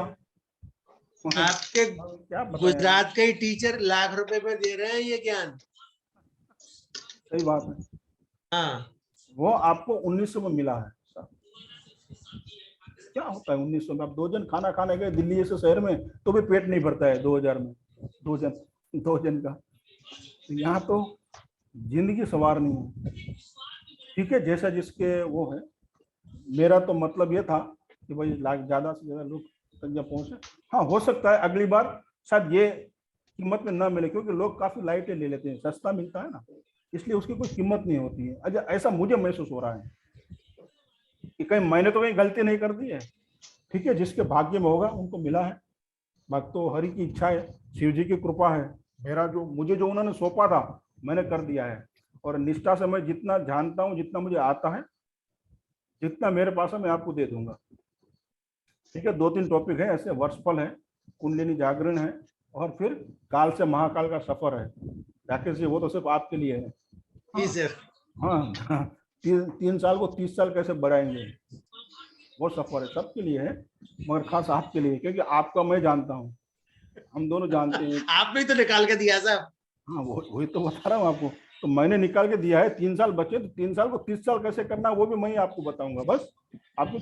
आपके क्या बताएं, गुजरात के ही टीचर लाख रुपए में दे रहे हैं ये ज्ञान। सही बात है। हाँ। वो आपको 1900 में मिला है। क्या होता है 1900 में? आप 2 जन खाना खाने गए दिल्ली जैसे शहर में, तो भी पेट नहीं भरता है 2000 में, 2 जन का। तो यहाँ तो जिंदगी संवारनी है। ठीक है, जैसा जिसके वो है। मेरा तो मतलब ये था कि भाई ज्यादा से ज्यादा लोग तक जब पहुंचे। हाँ, हो सकता है अगली बार शायद ये कीमत में ना मिले, क्योंकि लोग काफी लाइटें ले लेते हैं, सस्ता मिलता है ना, इसलिए उसकी कोई कीमत नहीं होती है। अच्छा, ऐसा मुझे महसूस हो रहा है कि कहीं मैंने तो कहीं गलती नहीं कर दी है। ठीक है, जिसके भाग्य में होगा उनको मिला है। बाकी तो हरि की इच्छा है, शिव जी की कृपा है। मेरा जो मुझे जो उन्होंने सौंपा था मैंने कर दिया है, और निष्ठा से मैं जितना जानता हूँ, जितना मुझे आता है, जितना मेरे पास है मैं आपको दे दूंगा। ठीक है, 2-3 टॉपिक है ऐसे, वर्षफल है, कुंडलिनी जागरण है, और फिर काल से महाकाल का सफर है। राकेश जी, वो तो सिर्फ आपके लिए है। जी सर। हाँ, 3 साल को 30 साल कैसे बढ़ाएंगे, वो सफर है, सबके लिए है, मगर खास आपके लिए, क्योंकि आपका मैं जानता हूँ, हम दोनों जानते हैं। आपने तो निकाल के दिया साहब। हाँ, वही तो बता रहा हूँ आपको। तो मैंने निकाल के दिया है, 3 साल बचे, तो 3 साल को 30 साल कैसे करना वो भी मैं ही आपको बताऊंगा। बस आपको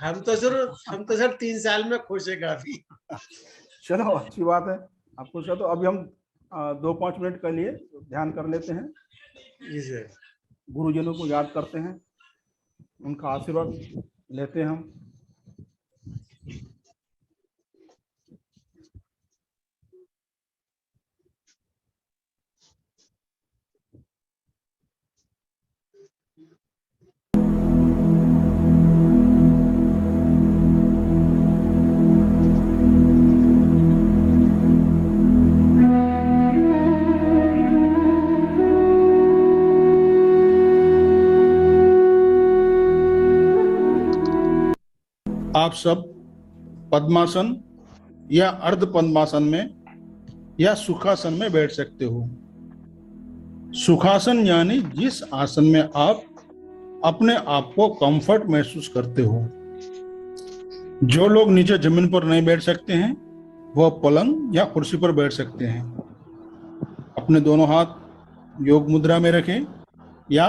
हम तो सर 3 साल में खुश है काफी। चलो, अच्छी बात है। आपको तो अभी हम 2-5 मिनट के लिए ध्यान कर लेते हैं, जी सर। गुरुजनों को याद करते हैं, उनका आशीर्वाद लेते हैं हम। आप सब पद्मासन या अर्ध पद्मासन में या सुखासन में बैठ सकते हो। सुखासन यानी जिस आसन में आप अपने आप को कंफर्ट महसूस करते हो। जो लोग नीचे जमीन पर नहीं बैठ सकते हैं वह पलंग या कुर्सी पर बैठ सकते हैं। अपने दोनों हाथ योग मुद्रा में रखें या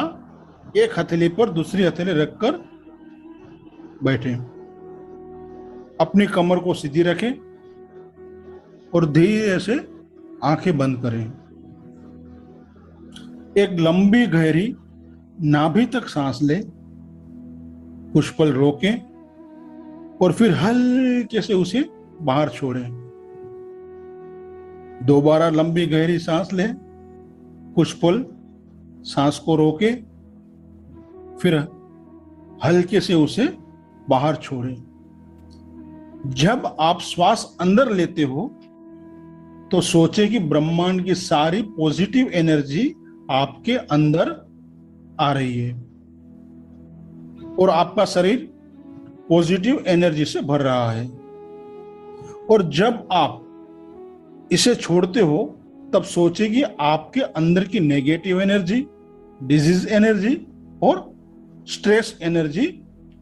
एक हथेली पर दूसरी हथेली रखकर बैठें। अपनी कमर को सीधी रखें और धीरे से आंखें बंद करें। एक लंबी गहरी नाभि तक सांस लें, कुछ पल रोकें और फिर हल्के से उसे बाहर छोड़ें। दोबारा लंबी गहरी सांस लें, कुछ पल सांस को रोकें, फिर हल्के से उसे बाहर छोड़ें। जब आप श्वास अंदर लेते हो तो सोचे कि ब्रह्मांड की सारी पॉजिटिव एनर्जी आपके अंदर आ रही है और आपका शरीर पॉजिटिव एनर्जी से भर रहा है। और जब आप इसे छोड़ते हो तब सोचे कि आपके अंदर की नेगेटिव एनर्जी, डिजीज एनर्जी और स्ट्रेस एनर्जी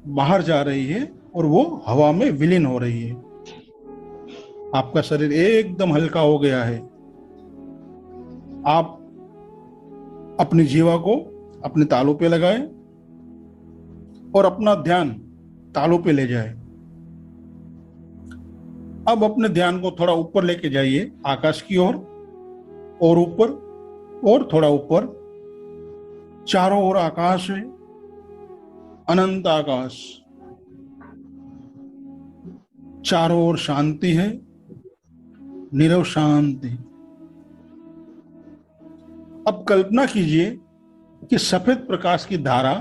बाहर जा रही है और वो हवा में विलीन हो रही है। आपका शरीर एकदम हल्का हो गया है। आप अपनी जीवा को अपने तालू पे लगाएं और अपना ध्यान तालू पे ले जाएं। अब अपने ध्यान को थोड़ा ऊपर लेके जाइए, आकाश की ओर और ऊपर और थोड़ा ऊपर। चारों ओर आकाश है, अनंत आकाश। चारों ओर शांति है, नीरव शांति। अब कल्पना कीजिए कि सफेद प्रकाश की धारा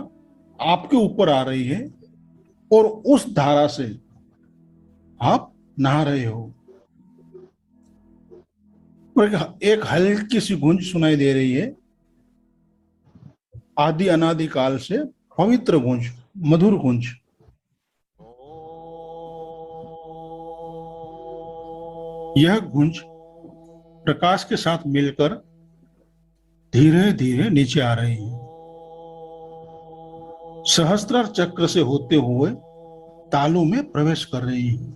आपके ऊपर आ रही है और उस धारा से आप नहा रहे हो। और एक हल्की सी गूंज सुनाई दे रही है, आदि अनादि काल से पवित्र गूंज, मधुर गूंज। यह गूंज प्रकाश के साथ मिलकर धीरे धीरे नीचे आ रही है। सहस्त्रार चक्र से होते हुए तालू में प्रवेश कर रही है।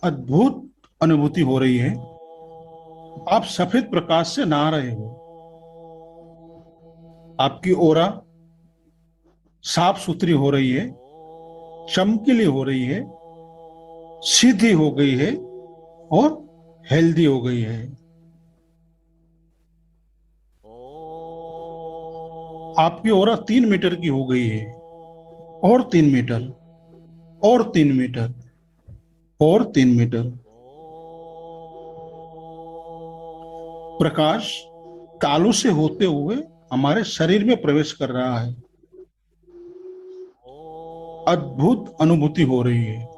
अद्भुत अनुभूति हो रही है। आप सफेद प्रकाश से नहा रहे हो। आपकी ओरा साफ सुथरी हो रही है, चमकीली हो रही है, सीधी हो गई है और हेल्दी हो गई है। आपकी ओरा 3 मीटर की हो गई है और 3 मीटर और 3 मीटर और 3 मीटर। प्रकाश तालू से होते हुए हमारे शरीर में प्रवेश कर रहा है। अद्भुत अनुभूति हो रही है।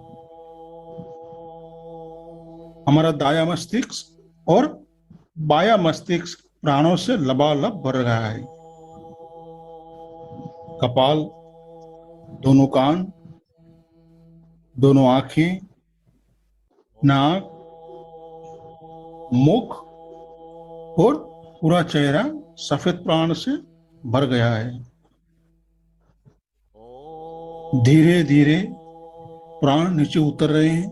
हमारा दाया मस्तिष्क और बाया मस्तिष्क प्राणों से लबालब भर रहा है। कपाल, दोनों कान, दोनों आंखें, नाक, मुख और पूरा चेहरा सफेद प्राण से भर गया है। धीरे धीरे प्राण नीचे उतर रहे हैं।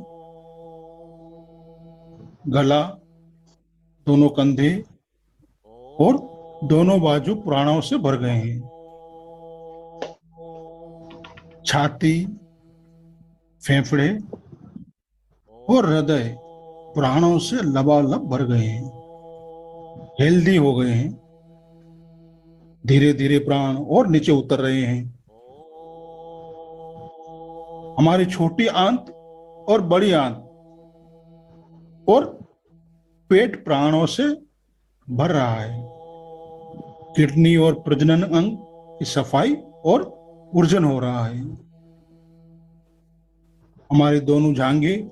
गला, दोनों कंधे और दोनों बाजू प्राणों से भर गए हैं। छाती, फेफड़े और हृदय प्राणों से लबालब भर गए हैं, हेल्दी हो गए हैं। धीरे धीरे प्राण और नीचे उतर रहे हैं। हमारी छोटी आंत और बड़ी आंत और पेट प्राणों से भर रहा है। किडनी और प्रजनन अंग की सफाई और ऊर्जन हो रहा है। हमारे दोनों जांघें,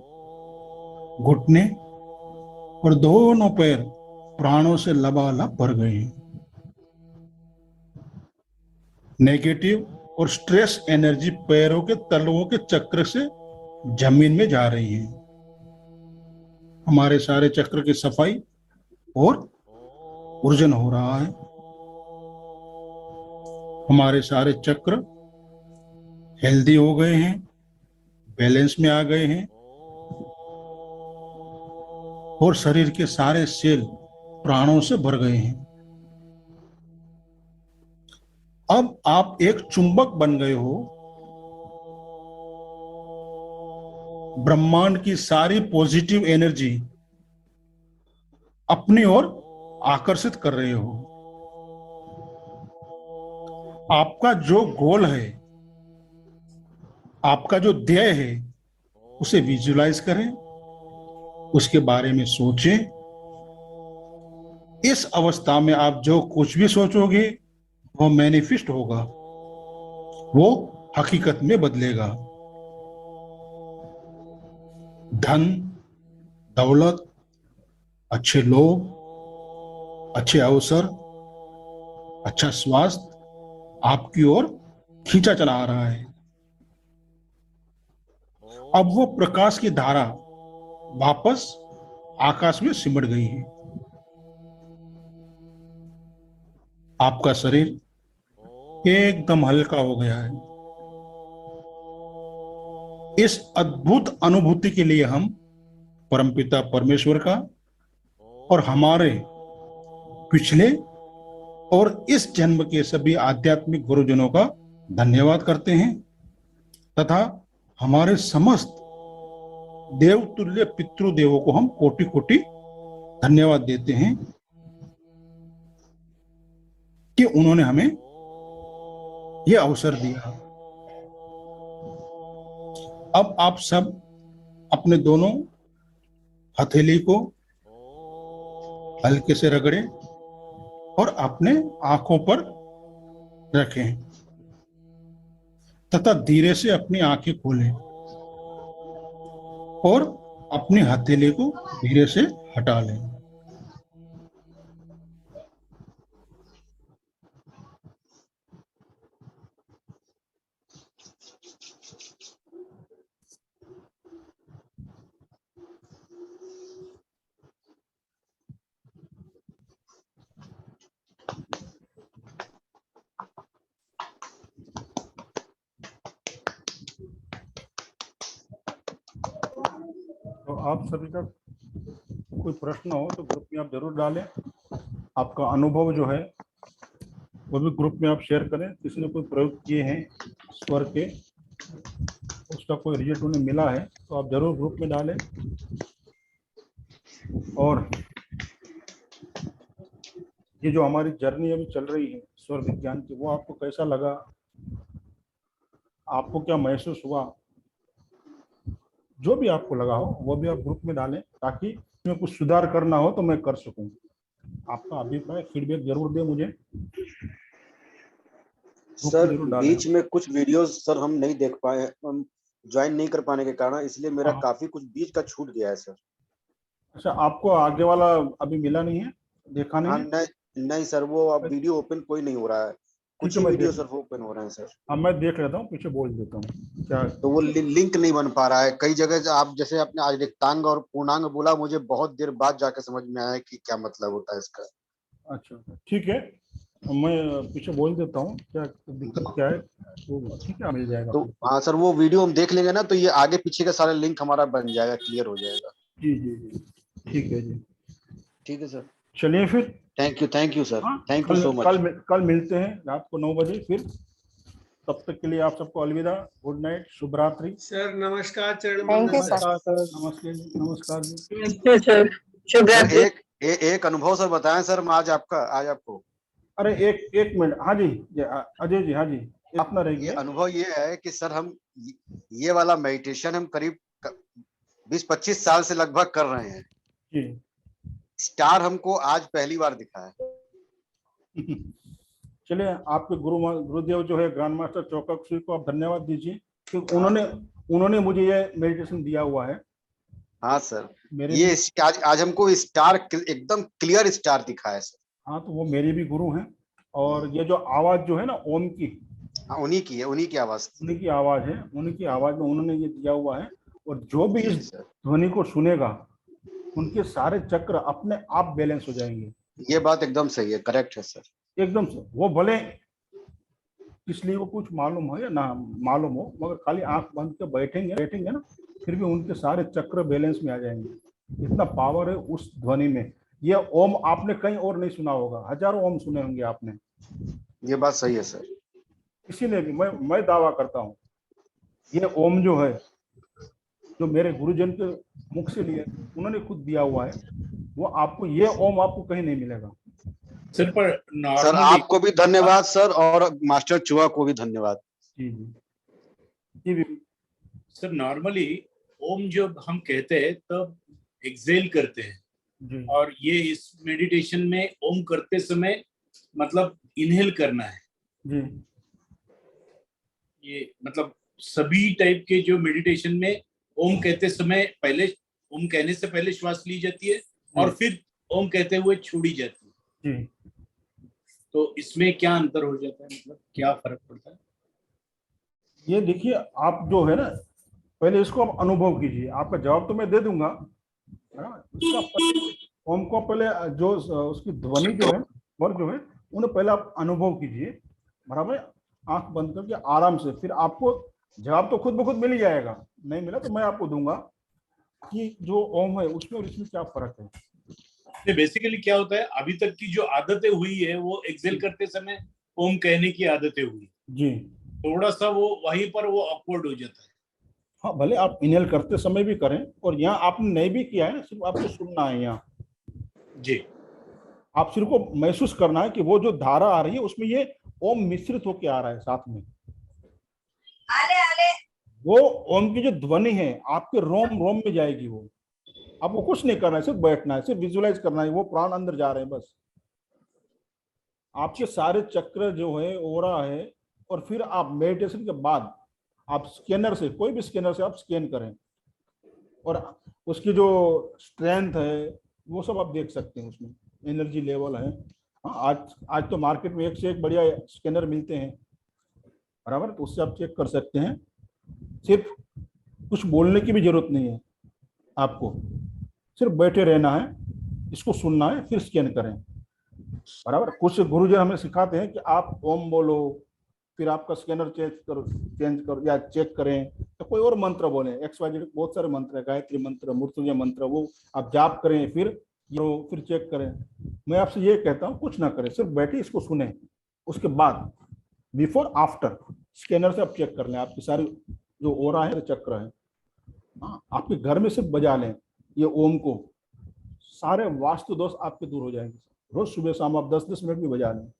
घुटने और दोनों पैर प्राणों से लबालब भर गए हैं। नेगेटिव और स्ट्रेस एनर्जी पैरों के तलवों के चक्र से जमीन में जा रही है। हमारे सारे चक्र की सफाई और ऊर्जन हो रहा है। हमारे सारे चक्र हेल्दी हो गए हैं, बैलेंस में आ गए हैं और शरीर के सारे सेल प्राणों से भर गए हैं। अब आप एक चुंबक बन गए हो। ब्रह्मांड की सारी पॉजिटिव एनर्जी अपनी ओर आकर्षित कर रहे हो। आपका जो गोल है, आपका जो ध्येय है, उसे विजुलाइज करें, उसके बारे में सोचें। इस अवस्था में आप जो कुछ भी सोचोगे वो मैनिफेस्ट होगा, वो हकीकत में बदलेगा। धन, दौलत, अच्छे लोग, अच्छे अवसर, अच्छा स्वास्थ्य आपकी ओर खींचा चला आ रहा है। अब वो प्रकाश की धारा वापस आकाश में सिमट गई है। आपका शरीर एकदम हल्का हो गया है। इस अद्भुत अनुभूति के लिए हम परमपिता परमेश्वर का और हमारे पिछले और इस जन्म के सभी आध्यात्मिक गुरुजनों का धन्यवाद करते हैं तथा हमारे समस्त देवतुल्य पितृदेवों को हम कोटि कोटि धन्यवाद देते हैं कि उन्होंने हमें यह अवसर दिया। अब आप सब अपने दोनों हथेली को हल्के से रगड़ें और अपने आंखों पर रखें तथा धीरे से अपनी आंखें खोलें और अपनी हथेली को धीरे से हटा लें। तो आप सभी का कोई प्रश्न हो तो ग्रुप में आप जरूर डालें। आपका अनुभव जो है वो भी ग्रुप में आप शेयर करें। किसी ने कोई प्रयोग किए हैं स्वर के, उसका कोई रिजल्ट उन्हें मिला है तो आप जरूर ग्रुप में डालें। और ये जो हमारी जर्नी अभी चल रही है स्वर विज्ञान की, वो आपको कैसा लगा, आपको क्या महसूस हुआ, जो भी आपको लगा हो वो भी आप ग्रुप में डालें ताकि मैं कुछ सुधार करना हो तो मैं कर सकूं। आपका अभिप्राय फीडबैक जरूर दें मुझे। सर बीच में कुछ वीडियोस सर हम नहीं देख पाए, हम ज्वाइन नहीं कर पाने के कारण, इसलिए मेरा काफी कुछ बीच का छूट गया है सर। अच्छा, आपको आगे वाला अभी मिला नहीं है, देखा नहीं है? नहीं सर, वो अब वीडियो ओपन कोई नहीं हो रहा है, कुछ ही वीडियो सर ओपन हो रहे हैं सर। हाँ, मैं देख लेता हूँ, पीछे बोल देता हूँ क्या। तो वो लिंक नहीं बन पा रहा है कई जगह। आप जैसे आपने आज रिक्तांग और पूर्णांग बोला, मुझे बहुत देर बाद जाके समझ में आया कि क्या मतलब होता है इसका। अच्छा, ठीक है, मैं पीछे बोल देता हूँ क्या दिक्कत क्या है, तो ठीक है मिल जाएगा। तो हाँ सर, वो वीडियो हम देख लेंगे ना तो ये आगे पीछे का सारा लिंक हमारा बन जाएगा, क्लियर हो जाएगा। जी जी जी, ठीक है जी, ठीक है सर। चलिए फिर, thank you sir, thank you so much. कल मिलते हैं रात को 9 बजे फिर। तब तक के लिए आप सबको अलविदा, गुड नाइट, शुभ रात्रि सर नमस्कार, चरण Thank you, वंदन। नमस्ते जी, नमस्कार जी। नमस्ते सर, शुभ रात्रि। एक अनुभव सर बताएं सर, मैं आज आपको। अरे एक मिनट, हाँ जी अजय जी, हाँ जी, अपना रह ये गया। अनुभव ये है कि सर हम ये वाला मेडिटेशन हम करीब 20-25 साल से लगभग कर रहे हैं जी। स्टार हमको आज पहली बार दिखा है। चलिए, आपके गुरुदेव जो है ग्रैंड मास्टर चौकसी को आप धन्यवाद दीजिए क्योंकि उन्होंने मुझे ये मेडिटेशन दिया हुआ है। हाँ सर, ये आज हमको स्टार एकदम क्लियर स्टार दिखा है सर। हाँ, तो वो मेरे भी गुरु हैं। और ये जो आवाज जो है ना ओम की, हाँ, उन्हीं की आवाज थी। उन्हीं की आवाज है, उन्हीं की आवाज में उन्होंने ये दिया हुआ है। और जो भी जी इस सर, ध्वनि को सुनेगा उनके सारे चक्र अपने आप बैलेंस हो जाएंगे ये बात एकदम सही है, करेक्ट है सर। एकदम से। वो भले इसलिए वो कुछ मालूम हो या ना मालूम हो, मगर खाली आंख बंद के बैठेंगे बैठेंगे ना, फिर भी उनके सारे चक्र बैलेंस में आ जाएंगे। इतना पावर है उस ध्वनि में। ये ओम आपने कहीं और नहीं सुना होगा, हजारों ओम सुने होंगे आपने। ये बात सही है सर। इसीलिए भी मैं दावा करता हूँ, ये ओम जो है, जो मेरे गुरुजन के मुख से लिए, उन्होंने खुद दिया हुआ है, वो आपको ये ओम आपको कहीं नहीं मिलेगा। सर पर सर नॉर्मली आपको भी धन्यवाद सर, और मास्टर चुहा को भी धन्यवाद। जी जी जी सर नॉर्मली ओम जब हम कहते हैं तब एक्सेल करते हैं, जी और ये इस मेडिटेशन में ओम करते समय मतलब इनहेल करना है। जी। ये मतलब सभी टाइप के जो मेडिटेशन में ओम कहते समय पहले, ओम कहने से पहले श्वास ली जाती है और फिर ओम कहते हुए छोड़ी जाती है। जी तो इसमें क्या अंतर हो जाता है, मतलब क्या फर्क पड़ता है? ये देखिए, आप जो है ना, पहले इसको आप अनुभव कीजिए। आपका जवाब तो मैं दे दूंगा, है ना। ओम को पहले जो उसकी ध्वनि जो है, स्वर जो है, उन्हें पहले आप अनुभव कीजिए, बराबर। आंख बंद करके आराम से, फिर आपको जवाब तो खुद ब खुद मिल ही जाएगा। नहीं मिला तो मैं आपको दूंगा कि जो ओम है उसमें और इसमें क्या फर्क है। बेसिकली क्या होता है, अभी तक की जो आदतें हुई है वो एक्सेल करते समय ओम कहने की आदतें हुई, जी थोड़ा सा वो वहीं पर वो ऑकवर्ड हो जाता है। हाँ, भले आप इनहेल करते समय भी करें, और यहाँ आपने नहीं भी किया है, सिर्फ आपको सुनना है। यहाँ जी, आप सिर्फ को महसूस करना है कि वो जो धारा आ रही है उसमें ये ओम मिश्रित होके आ रहा है साथ में। आले आले वो ओम की जो ध्वनि है आपके रोम रोम में जाएगी। वो आपको कुछ नहीं करना है, सिर्फ बैठना है, सिर्फ विजुलाइज करना है, वो प्राण अंदर जा रहे हैं बस। आपके सारे चक्र जो है, ओरा है। और फिर आप मेडिटेशन के बाद आप स्कैनर से, कोई भी स्कैनर से आप स्कैन करें, और उसकी जो स्ट्रेंथ है वो सब आप देख सकते हैं, उसमें एनर्जी लेवल है। हाँ, आज तो मार्केट में एक से एक बढ़िया स्कैनर मिलते हैं, बराबर। तो उससे आप चेक कर सकते हैं। सिर्फ कुछ बोलने की भी जरूरत नहीं है आपको, सिर्फ बैठे रहना है, इसको सुनना है, फिर स्कैन करें, बराबर। कुछ गुरुजन हमें सिखाते हैं कि आप ओम बोलो, फिर आपका स्कैनर चेंज करो या चेक करें, तो कोई और मंत्र बोले, XYZ बहुत सारे मंत्र है, गायत्री मंत्र, मृत्युंजय मंत्र, वो आप जाप करें, फिर चेक करें। मैं आपसे ये कहता हूँ, कुछ ना करें, सिर्फ बैठे इसको सुने। उसके बाद बिफोर आफ्टर स्कैनर से आप चेक कर लें आपकी सारी जो ओरा है, चक्र है। हाँ, आपके घर में सिर्फ बजा लें ये ओम को, सारे वास्तु दोष आपके दूर हो जाएंगे। रोज सुबह शाम आप 10-10 मिनट भी बजा लें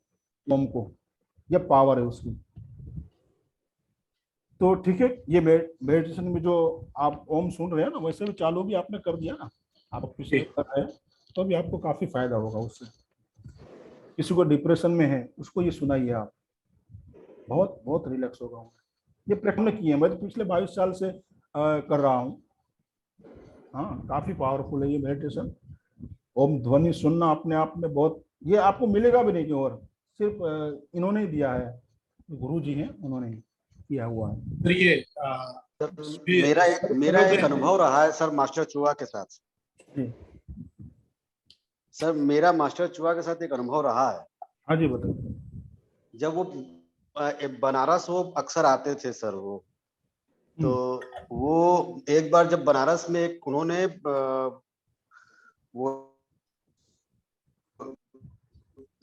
ओम को, यह पावर है उसकी। तो ठीक है, ये मेडिटेशन में जो आप ओम सुन रहे हैं ना, वैसे भी चालू भी आपने कर दिया ना, आप पिछले कर रहे हैं, तो भी आपको काफी फायदा होगा उससे। किसी को डिप्रेशन में है उसको ये सुनाइए आप, बहुत बहुत रिलैक्स होगा। ये प्रैक्टिस किए हैं, मैं तो पिछले 22 साल से कर रहा हूँ। हाँ, काफी पावरफुल है ये मेडिटेशन। ओम ध्वनि सुनना अपने आप में बहुत, ये आपको मिलेगा भी नहीं कि, और सिर्फ इन्होंने ही दिया है, गुरु जी हैं, उन्होंने ही किया हुआ है। तो ये मेरा एक अनुभव रहा है सर मास्टर चुहा के साथ। जी सर मेरा मास्टर चुहा के साथ एक अनुभव रहा है। हाँ जी, बताइए। जब वो बनारस वो अक्सर आते थे सर, वो तो वो एक बार जब बनारस में एक उन्होंने वो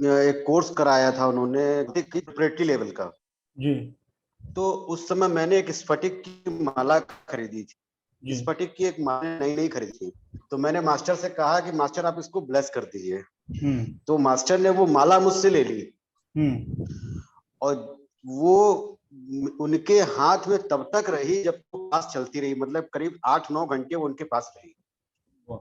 एक कोर्स कराया था उन्होंने प्रेटी लेवल का। जी तो उस समय मैंने एक स्फटिक की माला खरीदी थी। जी स्फटिक की एक माला नई खरीदी थी, तो मैंने मास्टर से कहा कि मास्टर आप इसको ब्लेस कर दीजिए। तो मास्टर ने वो माला मुझसे ले ली, और वो उनके हाथ में तब तक रही जब वो पास चलती रही, मतलब करीब 8-9 घंटे वो उनके पास रही।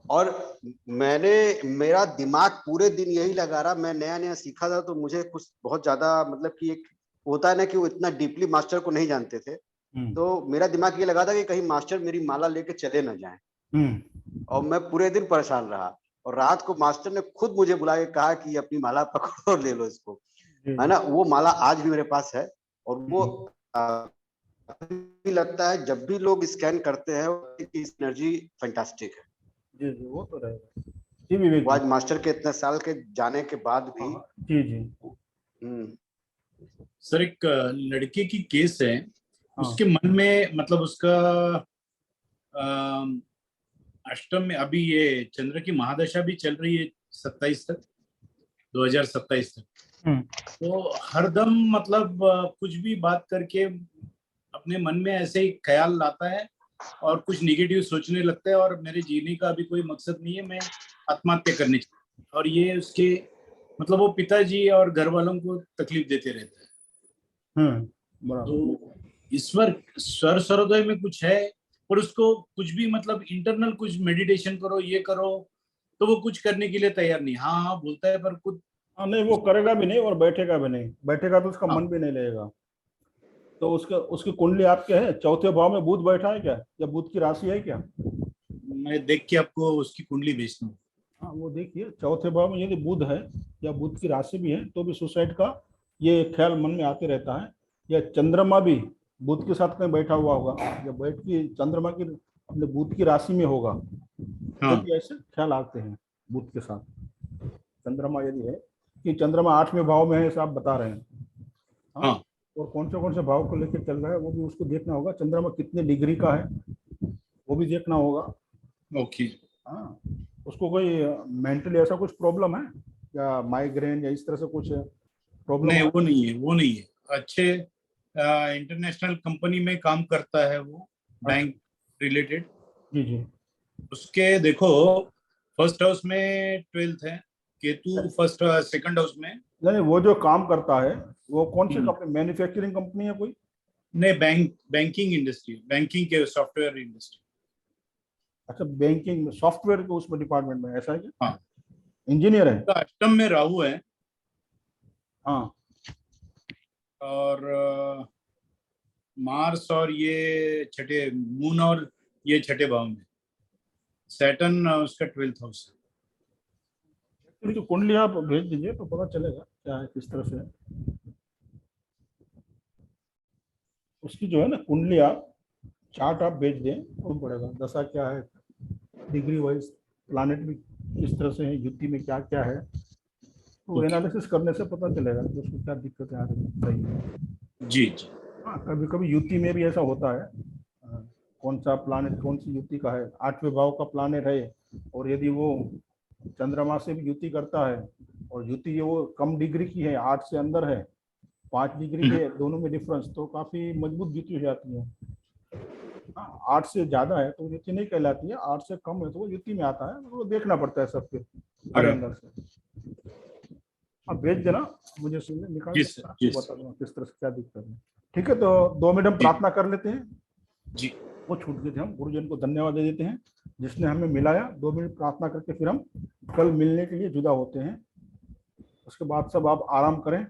और मेरा दिमाग पूरे दिन यही लगा रहा, मैं नया नया सीखा था, तो मुझे कुछ बहुत ज्यादा, मतलब कि एक होता है ना कि वो इतना डीपली मास्टर को नहीं जानते थे, तो मेरा दिमाग ये लगा था कि कहीं मास्टर मेरी माला लेके चले ना जाएं। और मैं पूरे दिन परेशान रहा, और रात को मास्टर ने खुद मुझे बुला के कहा कि अपनी माला पकड़ो और ले लो इसको, है ना। वो माला आज भी मेरे पास है, और वो अभी लगता है जब भी लोग स्कैन करते हैं एनर्जी फैंटास्टिक है। जी जी, वो तो रहेगा जी विवेक वो जी। आज मास्टर के इतने साल के जाने के बाद भी जी जी। सर एक लड़के की केस है, हाँ। उसके मन में मतलब उसका अष्टम में अभी ये चंद्र की महादशा भी चल रही है 27 तक, 2027 तक। तो हरदम मतलब कुछ भी बात करके अपने मन में ऐसे ही ख्याल लाता है और कुछ निगेटिव सोचने लगता है और मेरे जीने का अभी कोई मकसद नहीं है, मैं आत्महत्या करनी चाहिए। और ये उसके मतलब वो पिताजी और घर वालों को तकलीफ देते रहता है। बराबर। तो ईश्वर स्वर सर्वोदय में कुछ है, और उसको कुछ भी मतलब इंटरनल कुछ मेडिटेशन करो, ये करो, तो वो कुछ करने के लिए तैयार नहीं। हाँ हाँ बोलता है पर कुछ हाँ नहीं, वो करेगा भी नहीं और बैठेगा भी नहीं, बैठेगा तो उसका हाँ। मन भी नहीं लगेगा। तो उसका उसकी कुंडली आपके है, चौथे भाव में बुध बैठा है क्या, या बुध की राशि है क्या? मैं देख के आपको उसकी कुंडली भेजता हूँ। हाँ वो देखिए, चौथे भाव में यदि बुध है या बुध की राशि भी है तो भी सुसाइड का ये ख्याल मन में आते रहता है। या चंद्रमा भी बुध के साथ कहीं बैठा हुआ होगा, या बैठ के चंद्रमा की अपने बुध की राशि में होगा, हाँ तो भी ऐसे ख्याल आते हैं बुध के साथ। चंद्रमा यदि है कि चंद्रमा 8वें भाव में है, ऐसा आप बता रहे हैं। हाँ। हाँ और कौन से भाव को लेकर चल रहा है वो भी उसको देखना होगा। चंद्रमा कितने डिग्री का है वो भी देखना होगा। ओके। हाँ। उसको कोई मेंटली ऐसा कुछ प्रॉब्लम है, या माइग्रेन या इस तरह से कुछ प्रॉब्लम नहीं है? वो नहीं है, वो नहीं है। अच्छे इंटरनेशनल कंपनी में काम करता है वो, अच्छा। Bank related. जी जी। उसके देखो फर्स्ट हाउस में 12th है केतु, फर्स्ट सेकंड हाउस में। नहीं, वो जो काम करता है वो कौन सी हम्म, कंपनी, मैन्युफैक्चरिंग कंपनी है कोई? नहीं बैंकिंग इंडस्ट्री, बैंकिंग के सॉफ्टवेयर इंडस्ट्री। अच्छा, बैंकिंग सॉफ्टवेयर के उसमें डिपार्टमेंट में, ऐसा है क्या? हाँ इंजीनियर है? उसका अष्टम में राहु है, हाँ। और मार्स और ये छठे, मून और ये छठे भाव में, सैटर्न उसका 12th हाउस है। तो कुंडली आप भेज दीजिए तो पता चलेगा क्या है, किस तरह से है उसकी जो है ना कुंडली। आप चार्ट आप भेज दें तो पड़ेगा, दशा क्या है, डिग्री वाइज प्लानिट भी किस तरह से है, युति में क्या क्या है, तो ओके एनालिसिस करने से पता चलेगा कि उसको क्या दिक्कतें आ रही हैं। सही है। जी जी। हाँ, कभी कभी युति में भी ऐसा होता है। कौन सा प्लानेट कौन सी युति का है, 8वें भाव का प्लानेट है, और यदि वो चंद्रमा से भी युति करता है, और युति ये वो कम डिग्री की है, 8 से अंदर है, 5 डिग्री है दोनों में डिफरेंस, तो काफी मजबूत युति हो जाती है। हाँ, 8 से ज्यादा है तो युति नहीं कहलाती है, 8 से कम है तो वो युति में आता है। वो देखना पड़ता है सबके हर बराबर। एंगल से। आप भेज देना मुझे, सुनने निकाल जी के सर, आपको जी बता सर, दूंगा किस तरह से क्या दिक्कत है। ठीक है, तो 2 मिनट हम जी प्रार्थना कर लेते हैं। जी। वो छूट गए थे, हम गुरुजन को धन्यवाद दे देते हैं जिसने हमें मिलाया। 2 मिनट प्रार्थना करके फिर हम कल मिलने के लिए जुदा होते हैं। उसके बाद सब आप आराम करें।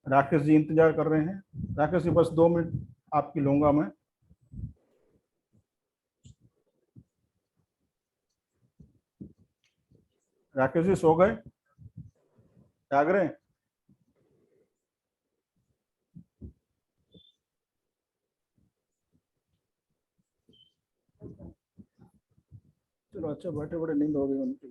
राकेश जी इंतजार कर रहे हैं। राकेश जी बस 2 मिनट आपकी लूंगा मैं। राकेश जी सो गए, जाग रहे हैं? चलो अच्छा, बैठे बैठे नींद हो गई उनकी।